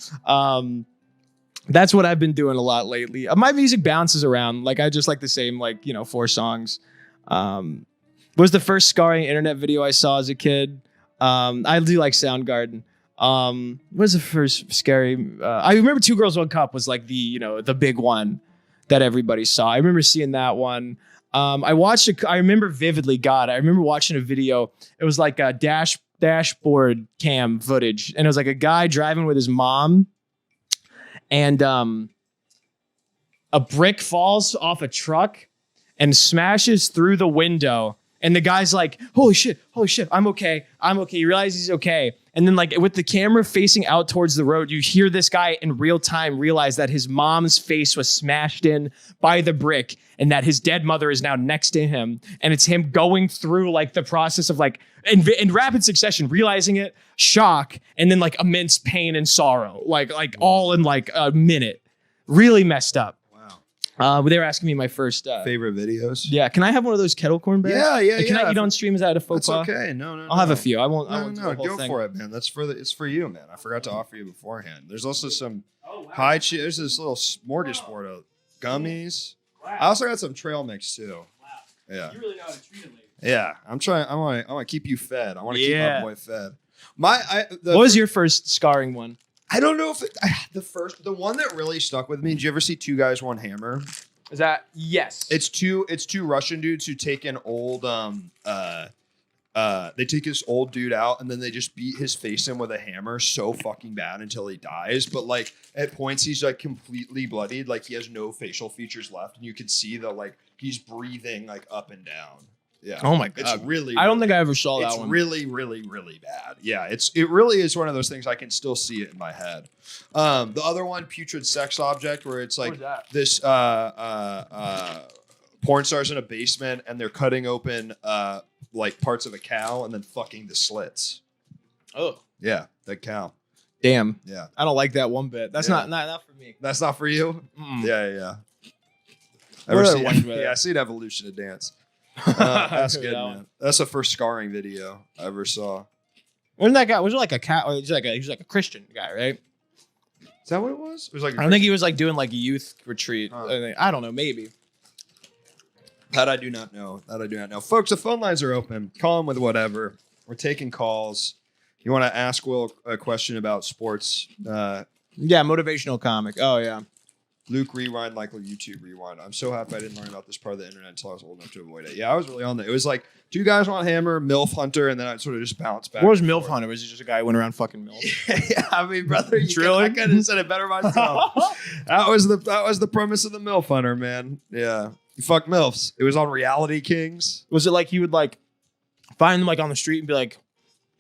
That's what I've been doing a lot lately. My music bounces around. Like I just like the same 4 songs. Was the first scarring internet video I saw as a kid. I do like Soundgarden. What was the first scary? I remember 2 Girls, 1 Cup was like the big one. that everybody saw. I remember seeing that one. I remember vividly, God, I remember watching a video. It was like a dashboard cam footage. And it was like a guy driving with his mom, and a brick falls off a truck and smashes through the window. And the guy's like, holy shit, I'm okay. You realize he's okay. And then like with the camera facing out towards the road, you hear this guy in real time realize that his mom's face was smashed in by the brick and that his dead mother is now next to him. And it's him going through like the process of like, in rapid succession, realizing it, shock, and then like immense pain and sorrow, like all in like a minute. Really messed up. They were asking me my first favorite videos. Yeah, can I have one of those kettle corn bags? Yeah. Can I eat on stream? Is that a faux pas? That's okay. No. I'll have a few. I won't. No, go for it, man. It's for you, man. I forgot to offer you beforehand. There's also some high cheese. There's this little smorgasbord of gummies. Wow. I also got some trail mix too. Wow. Yeah. You really know how to treat it, lady. Yeah, I'm trying. I want to keep you fed. I want to keep my boy fed. What was your first scarring one? I don't know if the one that really stuck with me. Did you ever see Two Guys One Hammer? Is that yes? It's two Russian dudes who take an old they take this old dude out and then they just beat his face in with a hammer so fucking bad until he dies. But like at points he's like completely bloodied, like he has no facial features left, and you can see the like he's breathing like up and down. Yeah. Oh my God. It's really, I don't think I ever saw that one. It's really, really, really bad. Yeah. It really is one of those things I can still see it in my head. The other one, Putrid Sex Object, where it's like this porn stars in a basement and they're cutting open like parts of a cow and then fucking the slits. Oh. Yeah, that cow. Damn. Yeah. I don't like that one bit. That's not for me. That's not for you? Mm. Yeah. I seen Evolution of Dance. That's good, man. That's the first scarring video I ever saw. Wasn't that guy? Was it like a cat? He was like a Christian guy, right? Is that what it was? It was like I think he was like doing like a youth retreat. I don't know, maybe. That I do not know. Folks, the phone lines are open. Call them with whatever. We're taking calls. You want to ask Will a question about sports? Yeah, motivational comic. Oh yeah. Luke Rewind, Michael YouTube Rewind. I'm so happy I didn't learn about this part of the internet until I was old enough to avoid it. Yeah, I was really on that. It was like Two Guys Want Hammer, MILF Hunter, and then I'd sort of just bounce back. What was MILF Hunter? Was he just a guy who went around fucking MILF? Yeah, I mean, brother, I couldn't have said it better myself. That was the premise of the MILF Hunter, man. Yeah, you fuck MILFs. It was on Reality Kings. Was it like he would like find them like on the street and be like,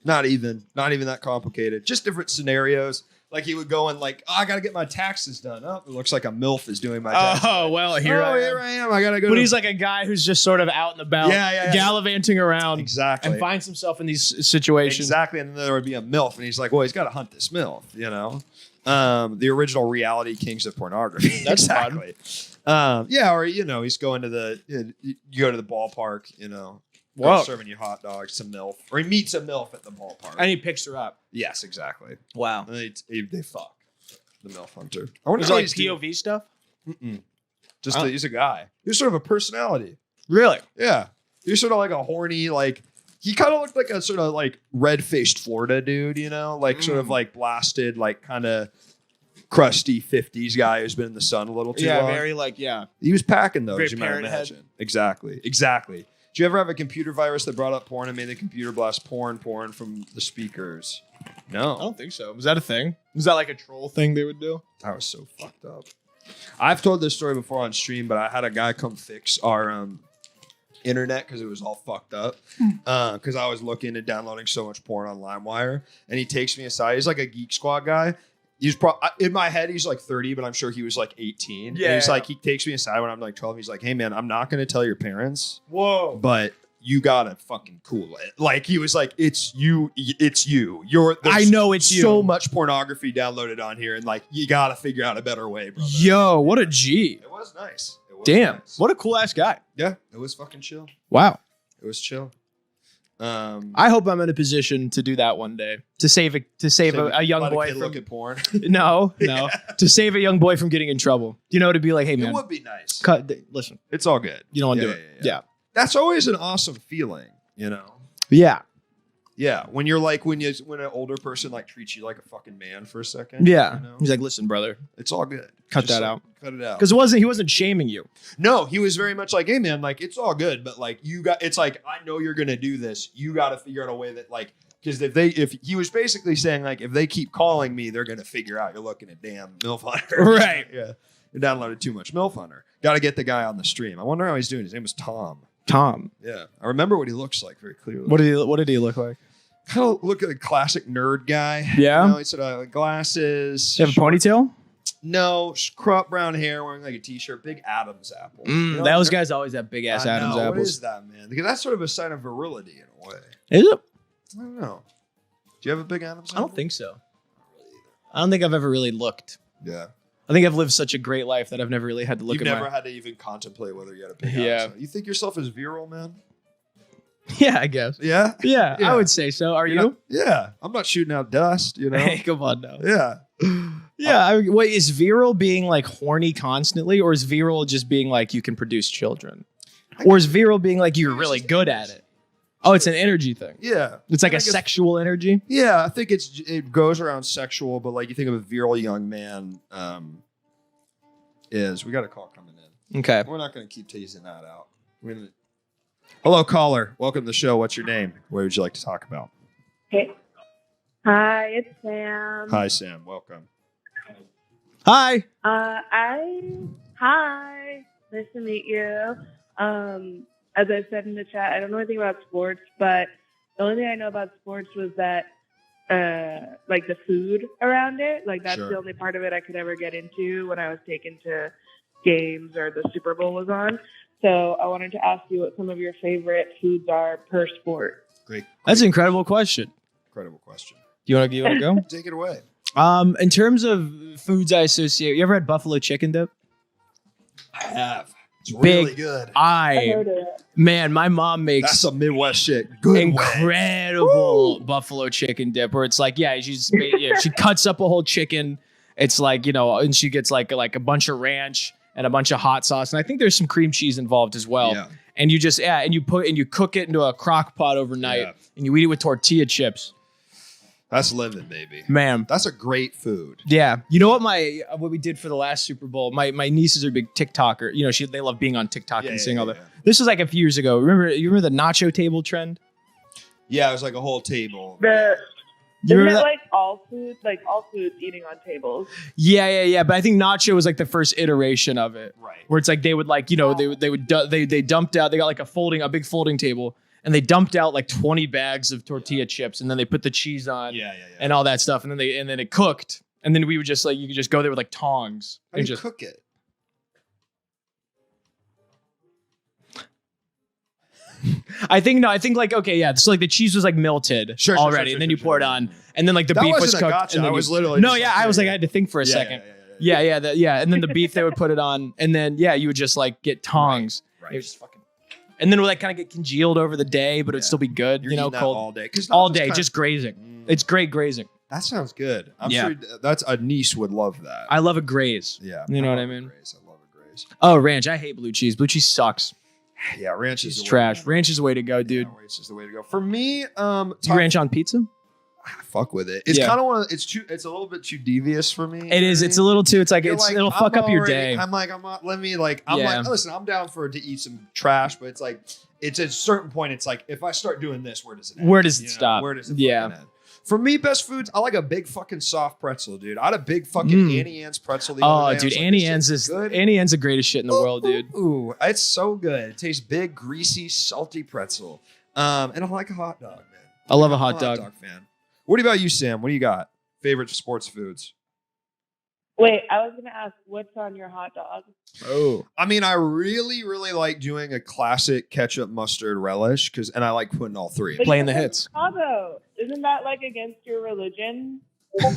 not even that complicated. Just different scenarios. Like he would go and like, I gotta get my taxes done. Oh, it looks like a MILF is doing my taxes. Oh well, here I am. I gotta go. But he's like a guy who's just sort of out and about, gallivanting around, exactly, and finds himself in these situations. Exactly, and then there would be a MILF, and he's like, well, he's got to hunt this MILF, you know. The original Reality Kings of pornography. That's exactly. Yeah, or he's going to you go to the ballpark, serving you hot dogs, some MILF. Or he meets a MILF at the ballpark. And he picks her up. Yes, exactly. Wow. And they fuck. The MILF hunter. I wonder if like POV stuff? Mm-mm. Just he's a guy. He's sort of a personality. Really? Yeah. He's sort of like a horny, like, he kind of looked like a sort of like red-faced Florida dude, like sort of like blasted, like kind of crusty 50s guy who's been in the sun a little too long. Yeah, very like, yeah. He was packing those, Great you might imagine. Head. Exactly. Did you ever have a computer virus that brought up porn and made the computer blast porn from the speakers? No. I don't think so. Was that a thing? Was that like a troll thing they would do? That was so fucked up. I've told this story before on stream, but I had a guy come fix our internet because it was all fucked up. Because I was looking and downloading so much porn on LimeWire. And he takes me aside. He's like a Geek Squad guy. He's in my head, he's like 30, but I'm sure he was like 18. Yeah. And he's like, he takes me aside when I'm like 12. He's like, hey, man, I'm not going to tell your parents. Whoa. But you got to fucking cool it. Like, he was like, it's you. I know it's you. So much pornography downloaded on here. And like, you got to figure out a better way, brother. Yo, what a G. It was nice. Damn. Nice. What a cool ass guy. Yeah. It was fucking chill. Wow. It was chill. I hope I'm in a position to do that one day to save a young boy from look at porn. No, to save a young boy from getting in trouble. To be like, hey man, it would be nice. Listen, it's all good. You don't want to do it. Yeah, that's always an awesome feeling. Yeah. Yeah, when you're like when an older person like treats you like a fucking man for a second. Yeah, you know? He's like, listen, brother, it's all good. Cut that out. Cut it out. Because he wasn't shaming you. No, he was very much like, hey man, like it's all good, but like it's like I know you're gonna do this. You got to figure out a way that like because if he was basically saying like if they keep calling me, they're gonna figure out you're looking at damn MILF Hunter. Right. Yeah, you downloaded too much MILF Hunter. Got to get the guy on the stream. I wonder how he's doing. His name was Tom. Tom. Yeah, I remember what he looks like very clearly. What did he look like? Kind of look at a classic nerd guy. Yeah. You know, he said glasses. You have a ponytail? No, crop brown hair, wearing like a t-shirt, big Adam's apple. You know, those guys always have big ass Adam's apples. What is that, man? Because that's sort of a sign of virility in a way. Is it? I don't know. Do you have a big Adam's apple? I don't think so. I don't think I've ever really looked. Yeah. I think I've lived such a great life that I've never really had to look You've at never had to even contemplate whether you had a big Adam's apple. You think yourself as virile, man? Yeah, I guess. Yeah? Yeah, I would say so. Are you? Yeah. I'm not shooting out dust, you know? Hey, come on now. Yeah. Yeah. Wait, is virile being like horny constantly, or is virile just being like you can produce children? Or is virile being like you're really good at it? Oh, it's an energy thing. Yeah. It's like a sexual energy? Yeah, I think it goes around sexual, but like you think of a virile young man we got a call coming in. Okay. We're not going to keep teasing that out. Hello, caller. Welcome to the show. What's your name? What would you like to talk about? Hey. Hi, it's Sam. Hi, Sam. Welcome. Hi. Hi. Nice to meet you. As I said in the chat, I don't know anything about sports, but the only thing I know about sports was that, like the food around it, like that's the only part of it I could ever get into when I was taken to games or the Super Bowl was on. So I wanted to ask you what some of your favorite foods are per sport. Great. That's an incredible question. Incredible question. You want to go? Take it away. In terms of foods I associate, you ever had buffalo chicken dip? I have. It's really good. I heard it. Man, my mom makes that's some Midwest shit. Good incredible buffalo chicken dip where it's like, she cuts up a whole chicken. It's like, and she gets like a bunch of ranch and a bunch of hot sauce. And I think there's some cream cheese involved as well. Yeah. And you just, and you cook it into a crock pot overnight and you eat it with tortilla chips. That's living, baby. Man. That's a great food. Yeah. You know what we did for the last Super Bowl? My nieces are big TikToker. They love being on TikTok and seeing all that. This was like a few years ago. You remember the nacho table trend? Yeah, it was like a whole table. Isn't it like all foods eating on tables? Yeah. But I think nacho was like the first iteration of it. Right. Where it's like they would they dumped out, they got like a big folding table. And they dumped out like 20 bags of tortilla chips, and then they put the cheese on, and all that stuff, and then it cooked, and then we would just you could just go there with like tongs. How do you cook it? I think like so like the cheese was like melted already, and then you pour it on, and then like the beef was cooked. Gotcha. And then I was literally I was like I had to think for a second. Yeah, and then the beef they would put it on, and then you would just like get tongs. Right. It was just fucking. And then it would like kind of get congealed over the day, but it'd still be good. You're eating that cold all day. All day, just grazing. It's great grazing. That sounds good. I'm sure that's a niece would love that. I love a graze. Yeah. You know what I mean? I love a graze. Oh, ranch. I hate blue cheese. Blue cheese sucks. Yeah, ranch is trash. Ranch is the way to go, dude. Yeah, ranch is the way to go. For me, you ranch on pizza? I fuck with it. It's kind of it's a little bit too devious for me. It is. It's a little too. It's like it'll fuck up your day. I'm like, listen, I'm down to eat some trash, but it's like it's at a certain point. It's like if I start doing this, where does it end? Where does it stop? Where does it end? For me, best foods, I like a big fucking soft pretzel, dude. I had a big fucking Annie Ann's pretzel the other day. Dude, Annie Ann's the greatest shit in the world, dude. Ooh, it's so good. It tastes big, greasy, salty pretzel. And I like a hot dog, man. I love a hot dog fan. What about you, Sam? What do you got? Favorite sports foods? Wait, I was going to ask, what's on your hot dog? Oh. I mean, I really, really like doing a classic ketchup mustard relish, and I like putting all three. Playing the hits. Chicago. Isn't that like against your religion?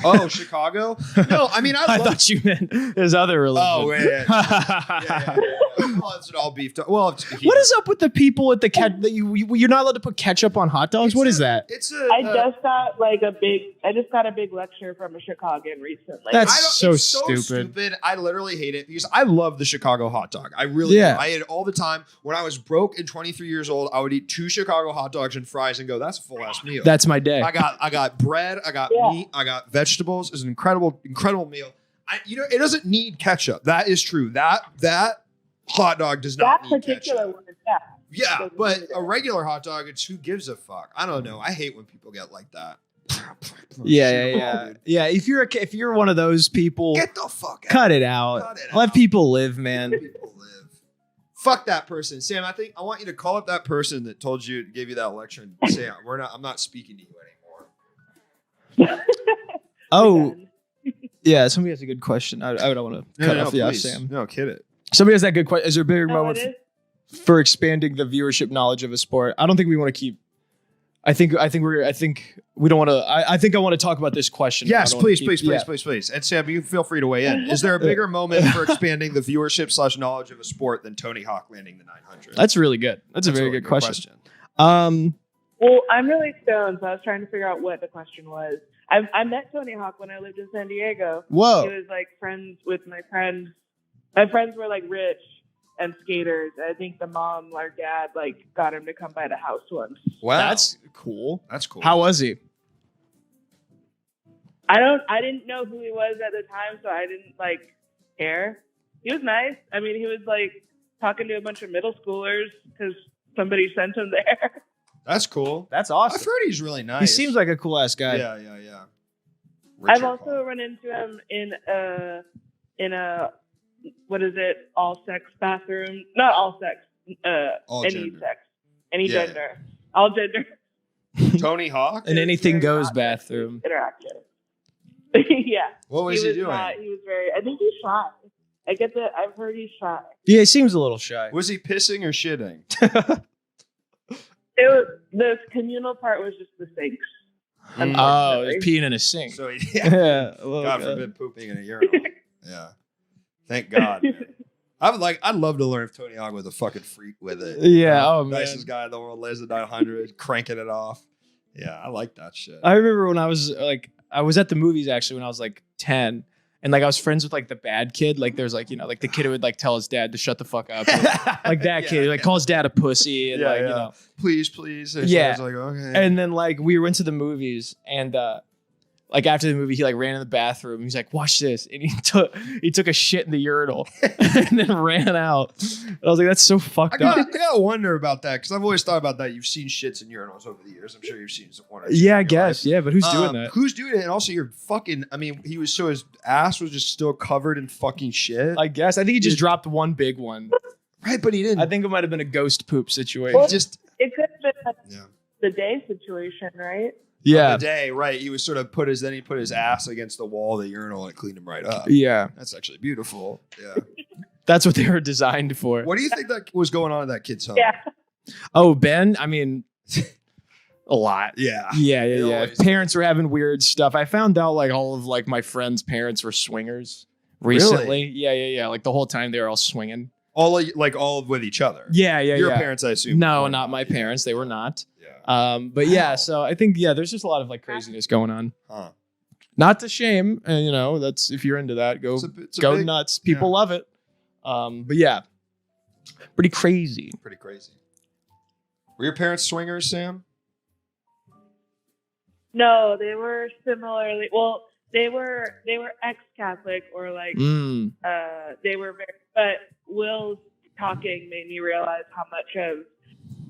Oh, Chicago? No, I mean, I thought you meant his other religion. Oh, yeah. Well, it's all beef. Well, what is up with the people at the that you're not allowed to put ketchup on hot dogs? What is that? I just got a big lecture from a Chicagoan recently. That's so stupid. I literally hate it because I love the Chicago hot dog. I really do. I ate it all the time. When I was broke and 23 years old, I would eat 2 Chicago hot dogs and fries and go, that's a full ass meal. That's my day. I got bread, I got meat, I got vegetables. It's an incredible meal. It doesn't need ketchup. That is true. That hot dog does not need particular ketchup. one. Yeah, but a regular hot dog, it's who gives a fuck. I don't know. I hate when people get like that. Yeah. If you're one of those people, get the fuck out. Cut it out. Let people live, man. Fuck that person, Sam. I want you to call up that person that gave you that lecture and say, I'm not speaking to you anymore. Oh, yeah. Somebody has a good question. I don't want to cut off. Yeah, Sam. No, kid it. Somebody has that good question. Is there a bigger moment for expanding the viewership knowledge of a sport? I don't think we want to keep. I think we don't want to. I think I want to talk about this question. Yes, please. And Sam, you feel free to weigh in. Is there a bigger moment for expanding the viewership / knowledge of a sport than Tony Hawk landing the 900? That's really good. That's a very good question. Well, I'm really stoned, so I was trying to figure out what the question was. I met Tony Hawk when I lived in San Diego. Whoa. He was like friends with my friends. My friends were like rich and skaters. I think the mom or dad like got him to come by the house once. Wow. That's cool. That's cool. How was he? I didn't know who he was at the time, so I didn't like care. He was nice. I mean, he was like talking to a bunch of middle schoolers because somebody sent him there. That's cool. That's awesome. I've heard he's really nice. He seems like a cool ass guy. Yeah. I've also run into him in a what is it? All sex bathroom? Not all sex. All any gender. sex, any gender, all gender. Tony Hawk? An anything goes bathroom. Interaction. Yeah. What was he doing? He was very. I think he's shy. I've heard he's shy. Yeah, he seems a little shy. Was he pissing or shitting? The communal part was just the sinks. Oh, he's peeing in a sink. So God forbid pooping in a urinal. Yeah. Thank God. Man. I'd love to learn if Tony Hawk was a fucking freak with it. Yeah. Oh man. Nicest guy in the world, lays the 900, cranking it off. Yeah, I like that shit. I remember when I was at the movies actually when I was like 10. And like I was friends with like the bad kid, like there's like like the kid who would like tell his dad to shut the fuck up, like that kid, like call his dad a pussy, and please, and yeah. So I was like, okay. And then like we went to the movies, and like after the movie, he like ran in the bathroom. He's like, watch this, and he took a shit in the urinal, and then ran out. And I was like, that's so fucked up. I gotta wonder about that because I've always thought about that. You've seen shits in urinals over the years. I'm sure you've seen one or two. Yeah, I guess. Yeah, but who's doing that? Who's doing it? And also, you're fucking. I mean, his ass was just still covered in fucking shit. I guess. I think he just dropped one big one. Right, but he didn't. I think it might have been a ghost poop situation. Well, it could have been the day situation, right? Yeah. The day, right. He was sort of put his ass against the wall of the urinal and it cleaned him right up. Yeah. That's actually beautiful. Yeah. That's what they were designed for. What do you think that was going on in that kid's home? Yeah. Oh, Ben? I mean, a lot. Yeah. Yeah. Parents were having weird stuff. I found out like all of like my friends' parents were swingers recently. Really? Yeah. Like the whole time they were all swinging. All with each other. Yeah. Your parents, I assume. No, not my parents. They were not. But so I think there's just a lot of like craziness going on. Huh. Not to shame, and that's if you're into that, go nuts. People love it. But yeah, pretty crazy. Pretty crazy. Were your parents swingers, Sam? No, they were similarly. Well, they were ex-Catholic or like they were very. But Will's talking made me realize how much of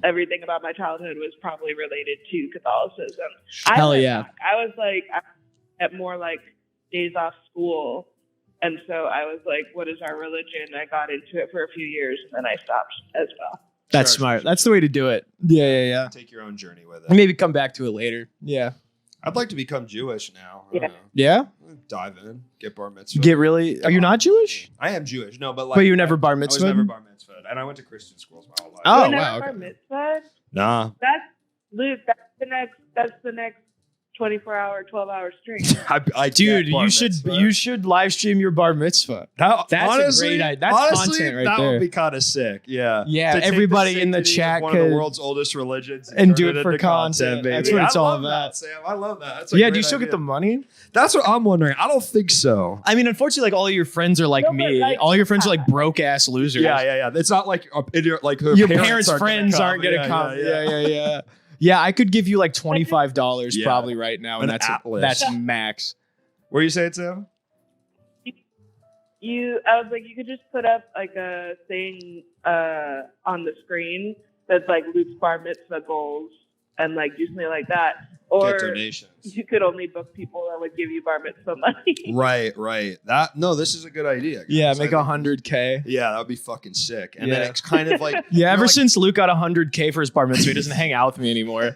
everything about my childhood was probably related to Catholicism. Hell yeah. I was like at more like days off school. And so I was like, what is our religion? I got into it for a few years and then I stopped as well. That's smart. That's the way to do it. Yeah. Take your own journey with it. And maybe come back to it later. Yeah. I'd like to become Jewish now. Yeah? Dive in. Get bar mitzvah. Are you not Jewish? I am Jewish. No, but you were never bar mitzvah? I was never bar mitzvah. And I went to Christian schools my whole life. Oh, wow. Bar mitzvah? Nah. That's the next 24-hour, 12-hour stream. Dude, you should live stream your bar mitzvah. That's honestly, a great idea. That's content right that there. Would be kind of sick. Yeah. Yeah. Everybody in the chat one of the world's oldest religions and do it for content. Baby. That's what it's all about. Sam, I love that. That's do you still get the money? That's what I'm wondering. I don't think so. I mean, unfortunately, like all of your friends are like me. All your friends are like broke ass losers. Yeah. It's not like your parents' friends aren't gonna come. Yeah. Yeah, I could give you like $25 probably right now, and that's max. What are you saying, Sam? I was like, you could just put up like a thing on the screen that's like Luke's bar mitzvah goals, and like do something like that. Or get donations. You could only book people that would give you bar mitzvah money. Right. This is a good idea. Guys. Yeah, make $100K. Yeah, that would be fucking sick. And then it's kind of like ever since Luke got $100K for his bar mitzvah, he doesn't hang out with me anymore.